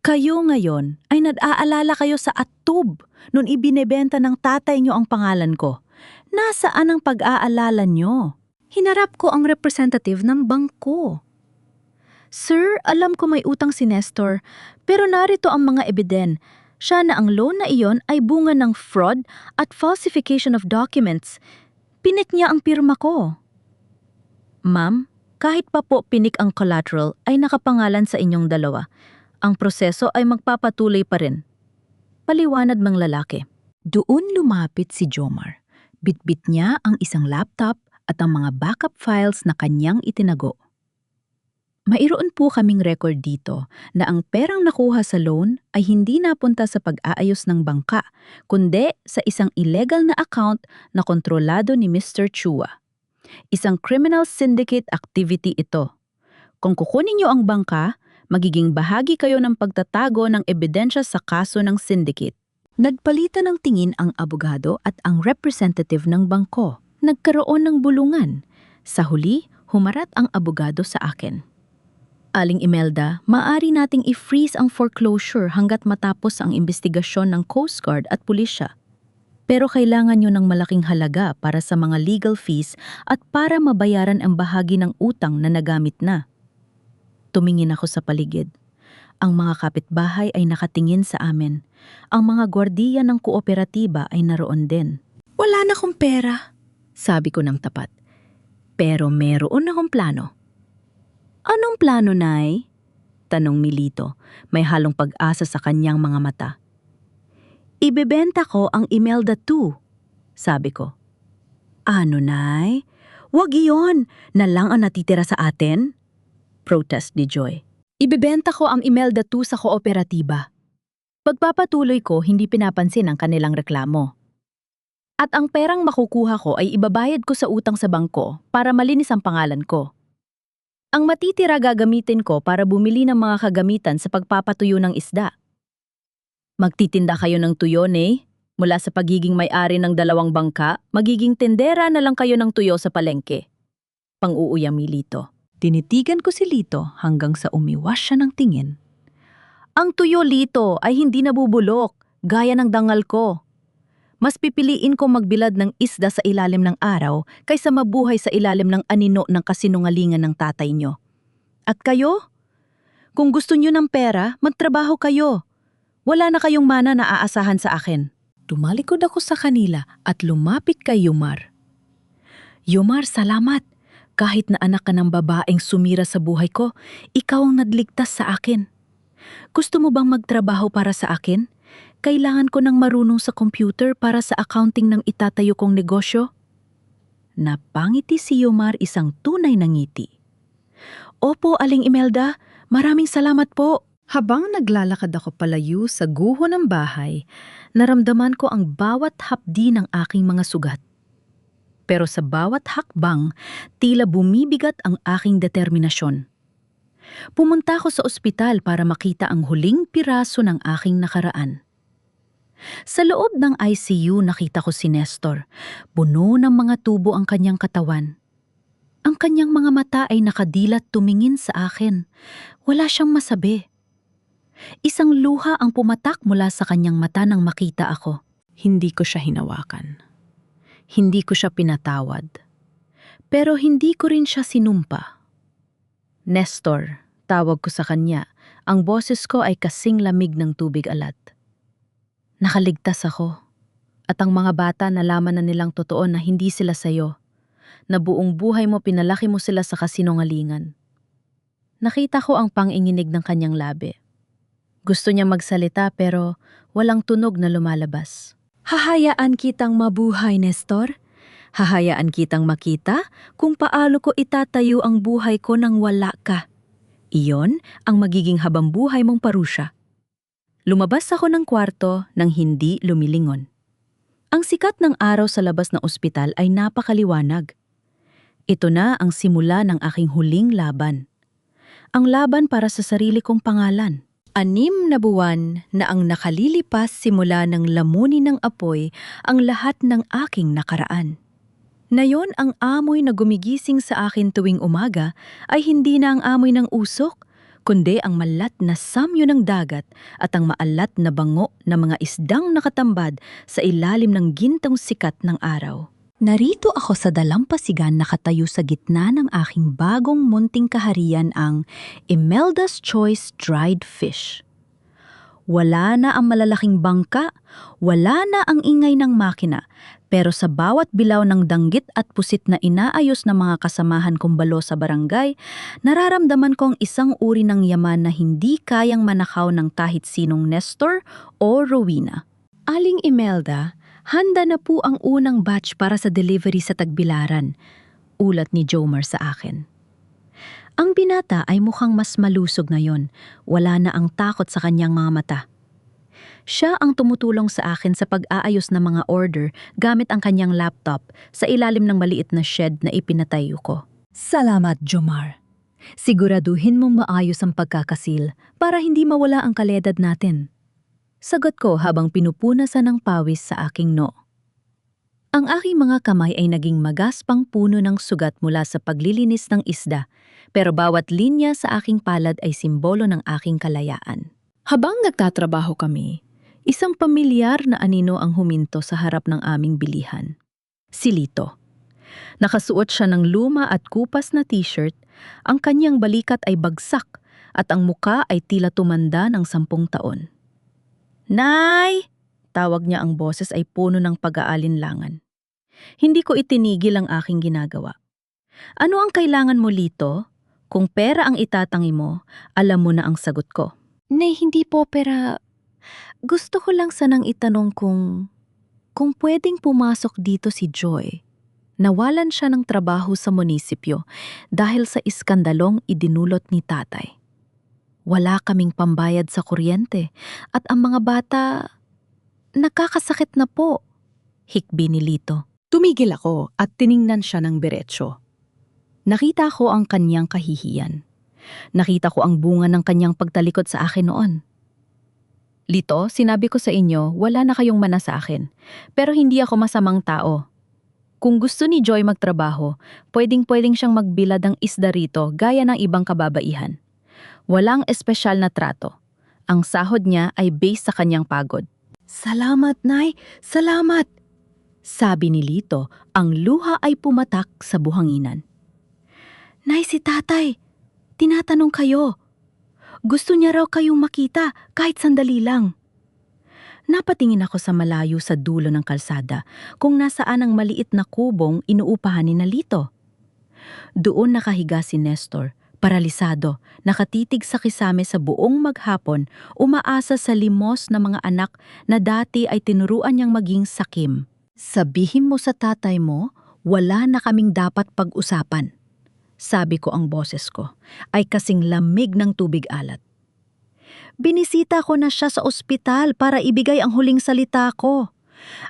Kayo ngayon ay nag-aalala kayo sa atub noon ibinebenta ng tatay niyo ang pangalan ko. Nasaan ang pag-aalala niyo? Hinarap ko ang representative ng bangko. Sir, alam ko may utang si Nestor, pero narito ang mga ebiden. Siya na ang loan na iyon ay bunga ng fraud at falsification of documents. Pinik niya ang pirma ko. Ma'am, kahit pa po pinik ang collateral ay nakapangalan sa inyong dalawa. Ang proseso ay magpapatuloy pa rin. Paliwanag ng lalaki. Doon lumapit si Jomar. Bitbit niya ang isang laptop at ang mga backup files na kanyang itinago. Mayroon po kaming record dito na ang perang nakuha sa loan ay hindi napunta sa pag-aayos ng bangka, kundi sa isang illegal na account na kontrolado ni Mr. Chua. Isang criminal syndicate activity ito. Kung kukunin niyo ang bangka, magiging bahagi kayo ng pagtatago ng ebidensya sa kaso ng syndicate. Nagpalitan ng tingin ang abogado at ang representative ng bangko. Nagkaroon ng bulungan. Sa huli, humarap ang abogado sa akin. Aling Imelda, maaari nating i-freeze ang foreclosure hanggat matapos ang investigasyon ng Coast Guard at pulisya. Pero kailangan nyo ng malaking halaga para sa mga legal fees at para mabayaran ang bahagi ng utang na nagamit na. Tumingin ako sa paligid. Ang mga kapitbahay ay nakatingin sa amin. Ang mga gwardiya ng kooperatiba ay naroon din. Wala na akong pera, sabi ko ng tapat. Pero meron akong plano. Anong plano, Nay? Tanong ni Lito, may halong pag-asa sa kanyang mga mata. Ibebenta ko ang Imelda 2, sabi ko. Ano, Nay? Wag iyon, na lang ang natitira sa atin? Protest ni Joy. Ibebenta ko ang Imelda 2 sa kooperatiba. Pagpapatuloy ko, hindi pinapansin ang kanilang reklamo. At ang perang makukuha ko ay ibabayad ko sa utang sa bangko para malinis ang pangalan ko. Ang matitira gagamitin ko para bumili ng mga kagamitan sa pagpapatuyo ng isda. Magtitinda kayo ng tuyo, Nay? Mula sa pagiging may-ari ng 2 bangka, magiging tendera na lang kayo ng tuyo sa palengke. Pang-uuyam ni Lito. Tinitigan ko si Lito hanggang sa umiwas siya ng tingin. Ang tuyo, Lito, ay hindi nabubulok, gaya ng dangal ko. Mas pipiliin ko magbilad ng isda sa ilalim ng araw kaysa mabuhay sa ilalim ng anino ng kasinungalingan ng tatay nyo. At kayo? Kung gusto nyo ng pera, magtrabaho kayo. Wala na kayong mana na aasahan sa akin. Tumalikod ako sa kanila at lumapit kay Yomar. Yomar, salamat. Kahit na anak ka ng babaeng sumira sa buhay ko, ikaw ang nagligtas sa akin. Gusto mo bang magtrabaho para sa akin? Kailangan ko ng marunong sa computer para sa accounting ng itatayo kong negosyo. Napangiti si Yomar, isang tunay na ngiti. Opo, Aling Imelda, maraming salamat po. Habang naglalakad ako palayo sa guho ng bahay, naramdaman ko ang bawat hapdi ng aking mga sugat. Pero sa bawat hakbang, tila bumibigat ang aking determinasyon. Pumunta ako sa ospital para makita ang huling piraso ng aking nakaraan. Sa loob ng ICU nakita ko si Nestor. Puno ng mga tubo ang kanyang katawan. Ang kanyang mga mata ay nakadilat tumingin sa akin. Wala siyang masabi. Isang luha ang pumatak mula sa kanyang mata nang makita ako. Hindi ko siya hinawakan. Hindi ko siya pinatawad. Pero hindi ko rin siya sinumpa. Nestor, tawag ko sa kanya. Ang boses ko ay kasing lamig ng tubig alat. Nakaligtas ako. At ang mga bata nalaman na nilang totoo na hindi sila sayo. Na buong buhay mo pinalaki mo sila sa kasinungalingan. Nakita ko ang panginginig ng kanyang labi. Gusto niya magsalita pero walang tunog na lumalabas. Hahayaan kitang mabuhay, Nestor. Hahayaan kitang makita kung paano ko itatayo ang buhay ko nang wala ka. Iyon ang magiging habambuhay mong parusa. Lumabas ako ng kwarto nang hindi lumilingon. Ang sikat ng araw sa labas ng ospital ay napakaliwanag. Ito na ang simula ng aking huling laban. Ang laban para sa sarili kong pangalan. 6 na buwan na ang nakalilipas simula ng lamunin ng apoy ang lahat ng aking nakaraan. Nayon ang amoy na gumigising sa akin tuwing umaga ay hindi na ang amoy ng usok, kundi ang malat na samyo ng dagat at ang maalat na bango na mga isdang nakatambad sa ilalim ng gintong sikat ng araw. Narito ako sa dalampasigan nakatayo sa gitna ng aking bagong munting kaharian, ang Imelda's Choice Dried Fish. Wala na ang malalaking bangka, wala na ang ingay ng makina, pero sa bawat bilaw ng danggit at pusit na inaayos ng mga kasamahan kong balo sa barangay, nararamdaman ko ang isang uri ng yaman na hindi kayang manakaw ng kahit sinong Nestor o Rowena. Aling Imelda, handa na po ang unang batch para sa delivery sa Tagbilaran, ulat ni Jomar sa akin. Ang binata ay mukhang mas malusog ngayon, wala na ang takot sa kanyang mga mata. Siya ang tumutulong sa akin sa pag-aayos ng mga order gamit ang kanyang laptop sa ilalim ng maliit na shed na ipinatayo ko. Salamat, Jomar. Siguraduhin mong maayos ang pagkakasil para hindi mawala ang kaledad natin. Sagot ko habang pinupunasan ng pawis sa aking noo. Ang aking mga kamay ay naging magaspang puno ng sugat mula sa paglilinis ng isda, pero bawat linya sa aking palad ay simbolo ng aking kalayaan. Habang nagtatrabaho kami, isang pamilyar na anino ang huminto sa harap ng aming bilihan. Si Lito. Nakasuot siya ng luma at kupas na t-shirt, ang kanyang balikat ay bagsak at ang muka ay tila tumanda ng 10 taon. Nay! Tawag niya, ang boses ay puno ng pag-aalinlangan. Hindi ko itinigil ang aking ginagawa. Ano ang kailangan mo, Lito? Kung pera ang itatangi mo, alam mo na ang sagot ko. Nay, hindi po pera. Gusto ko lang sanang itanong kung pwedeng pumasok dito si Joy. Nawalan siya ng trabaho sa munisipyo dahil sa iskandalong idinulot ni tatay. Wala kaming pambayad sa kuryente at ang mga bata nakakasakit na po. Hikbi ni Lito. Tumigil ako at tiningnan siya ng diretsyo. Nakita ko ang kanyang kahihiyan. Nakita ko ang bunga ng kanyang pagtalikod sa akin noon. Lito, sinabi ko sa inyo, wala na kayong mana sa akin. Pero hindi ako masamang tao. Kung gusto ni Joy magtrabaho, pwedeng siyang magbilad ng isda rito gaya ng ibang kababaihan. Walang espesyal na trato. Ang sahod niya ay based sa kanyang pagod. Salamat, Nay! Salamat! Sabi ni Lito, ang luha ay pumatak sa buhanginan. Nay, si tatay! Tinatanong kayo. Gusto niya raw kayong makita kahit sandali lang. Napatingin ako sa malayo sa dulo ng kalsada kung nasaan ang maliit na kubong inuupahan ni Nalito. Doon nakahiga si Nestor, paralisado, nakatitig sa kisame sa buong maghapon, umaasa sa limos na mga anak na dati ay tinuruan niyang maging sakim. Sabihin mo sa tatay mo, wala na kaming dapat pag-usapan. Sabi ko ang boses ko, ay kasing lamig ng tubig alat. Binisita ko na siya sa ospital para ibigay ang huling salita ko.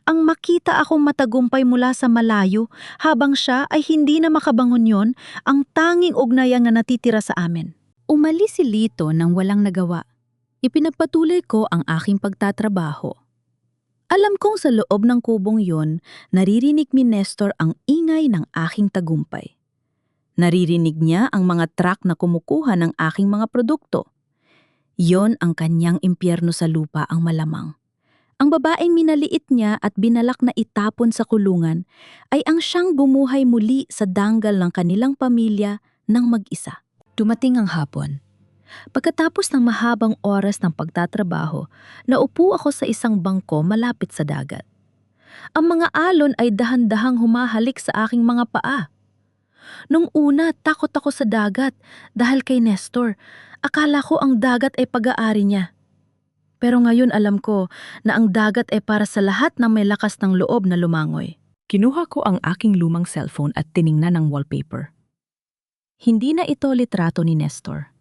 Ang makita akong matagumpay mula sa malayo habang siya ay hindi na makabangon yon ang tanging ugnayan na natitira sa amin. Umalis si Lito nang walang nagawa. Ipinagpatuloy ko ang aking pagtatrabaho. Alam kong sa loob ng kubong yon, naririnig ni Nestor ang ingay ng aking tagumpay. Naririnig niya ang mga truck na kumukuha ng aking mga produkto. Yon ang kanyang impyerno sa lupa ang malamang. Ang babaeng minaliit niya at binalak na itapon sa kulungan ay ang siyang bumuhay muli sa danggal ng kanilang pamilya ng mag-isa. Dumating ang hapon. Pagkatapos ng mahabang oras ng pagtatrabaho, naupo ako sa isang bangko malapit sa dagat. Ang mga alon ay dahan-dahang humahalik sa aking mga paa. Nung una, takot ako sa dagat dahil kay Nestor. Akala ko ang dagat ay pag-aari niya. Pero ngayon alam ko na ang dagat ay para sa lahat na may lakas ng loob na lumangoy. Kinuha ko ang aking lumang cellphone at tiningnan ang wallpaper. Hindi na ito litrato ni Nestor.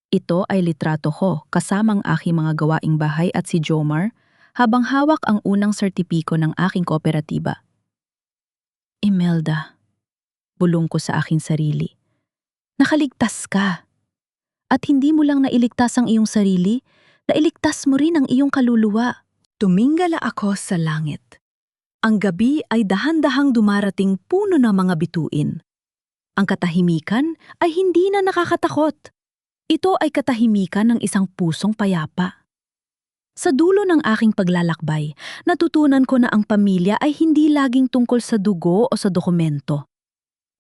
Ito ay litrato ko kasamang aking mga gawaing bahay at si Jomar habang hawak ang unang sertipiko ng aking kooperatiba. Imelda, bulong ko sa aking sarili. Nakaligtas ka. At hindi mo lang nailigtas ang iyong sarili, nailigtas mo rin ang iyong kaluluwa. Tumingala ako sa langit. Ang gabi ay dahan-dahang dumarating puno ng mga bituin. Ang katahimikan ay hindi na nakakatakot. Ito ay katahimikan ng isang pusong payapa. Sa dulo ng aking paglalakbay, natutunan ko na ang pamilya ay hindi laging tungkol sa dugo o sa dokumento.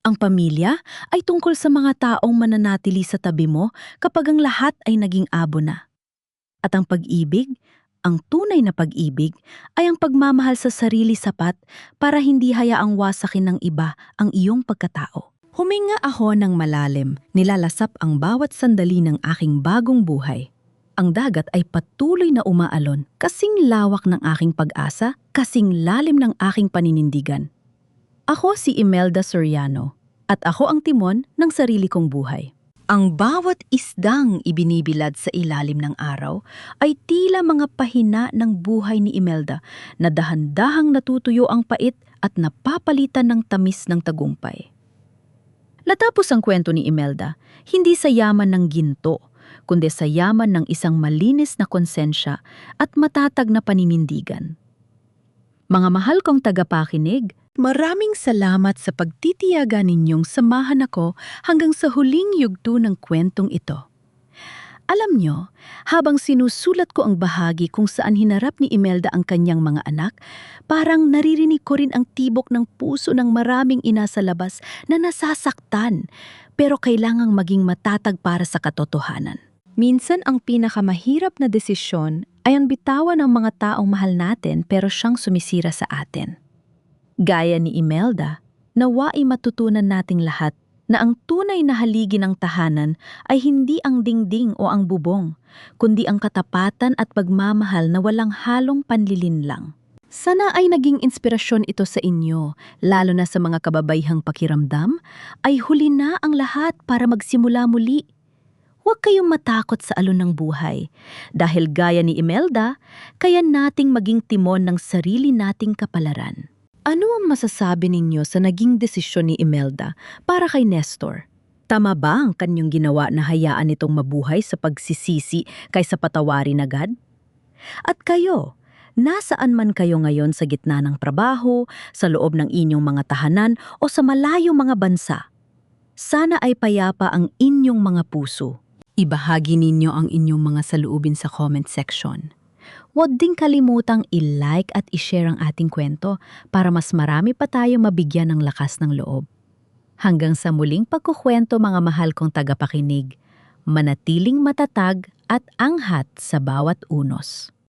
Ang pamilya ay tungkol sa mga taong mananatili sa tabi mo kapag ang lahat ay naging abo na. At ang pag-ibig, ang tunay na pag-ibig, ay ang pagmamahal sa sarili sapat para hindi hayaang wasakin ng iba ang iyong pagkatao. Huminga ako ng malalim, nilalasap ang bawat sandali ng aking bagong buhay. Ang dagat ay patuloy na umaalon, kasing lawak ng aking pag-asa, kasing lalim ng aking paninindigan. Ako si Imelda Soriano, at ako ang timon ng sarili kong buhay. Ang bawat isdang ibinibilad sa ilalim ng araw ay tila mga pahina ng buhay ni Imelda na dahan-dahang natutuyo ang pait at napapalitan ng tamis ng tagumpay. Natapos ang kwento ni Imelda, hindi sa yaman ng ginto, kundi sa yaman ng isang malinis na konsensya at matatag na paninindigan. Mga mahal kong tagapakinig, maraming salamat sa pagtitiyaga ninyong samahan ako hanggang sa huling yugto ng kwentong ito. Alam nyo, habang sinusulat ko ang bahagi kung saan hinarap ni Imelda ang kanyang mga anak, parang naririnig ko rin ang tibok ng puso ng maraming ina sa labas na nasasaktan, pero kailangang maging matatag para sa katotohanan. Minsan ang pinakamahirap na desisyon ay ang bitawan ng mga taong mahal natin pero siyang sumisira sa atin. Gaya ni Imelda, nawa'y matutunan nating lahat na ang tunay na haligi ng tahanan ay hindi ang dingding o ang bubong, kundi ang katapatan at pagmamahal na walang halong panlilinlang. Sana ay naging inspirasyon ito sa inyo, lalo na sa mga kababaihang pakiramdam, ay huli na ang lahat para magsimula muli. Huwag kayong matakot sa alon ng buhay, dahil gaya ni Imelda, kaya nating maging timon ng sarili nating kapalaran. Ano ang masasabi ninyo sa naging desisyon ni Imelda para kay Nestor? Tama ba ang kanyang ginawa na hayaan itong mabuhay sa pagsisisi kaysa patawarin agad? At kayo, nasaan man kayo ngayon sa gitna ng trabaho, sa loob ng inyong mga tahanan o sa malayong mga bansa? Sana ay payapa ang inyong mga puso. Ibahagi ninyo ang inyong mga saloobin sa comment section. Huwag ding kalimutang i-like at i-share ang ating kwento para mas marami pa tayo mabigyan ng lakas ng loob. Hanggang sa muling pagkukwento mga mahal kong tagapakinig, manatiling matatag at anghat sa bawat unos.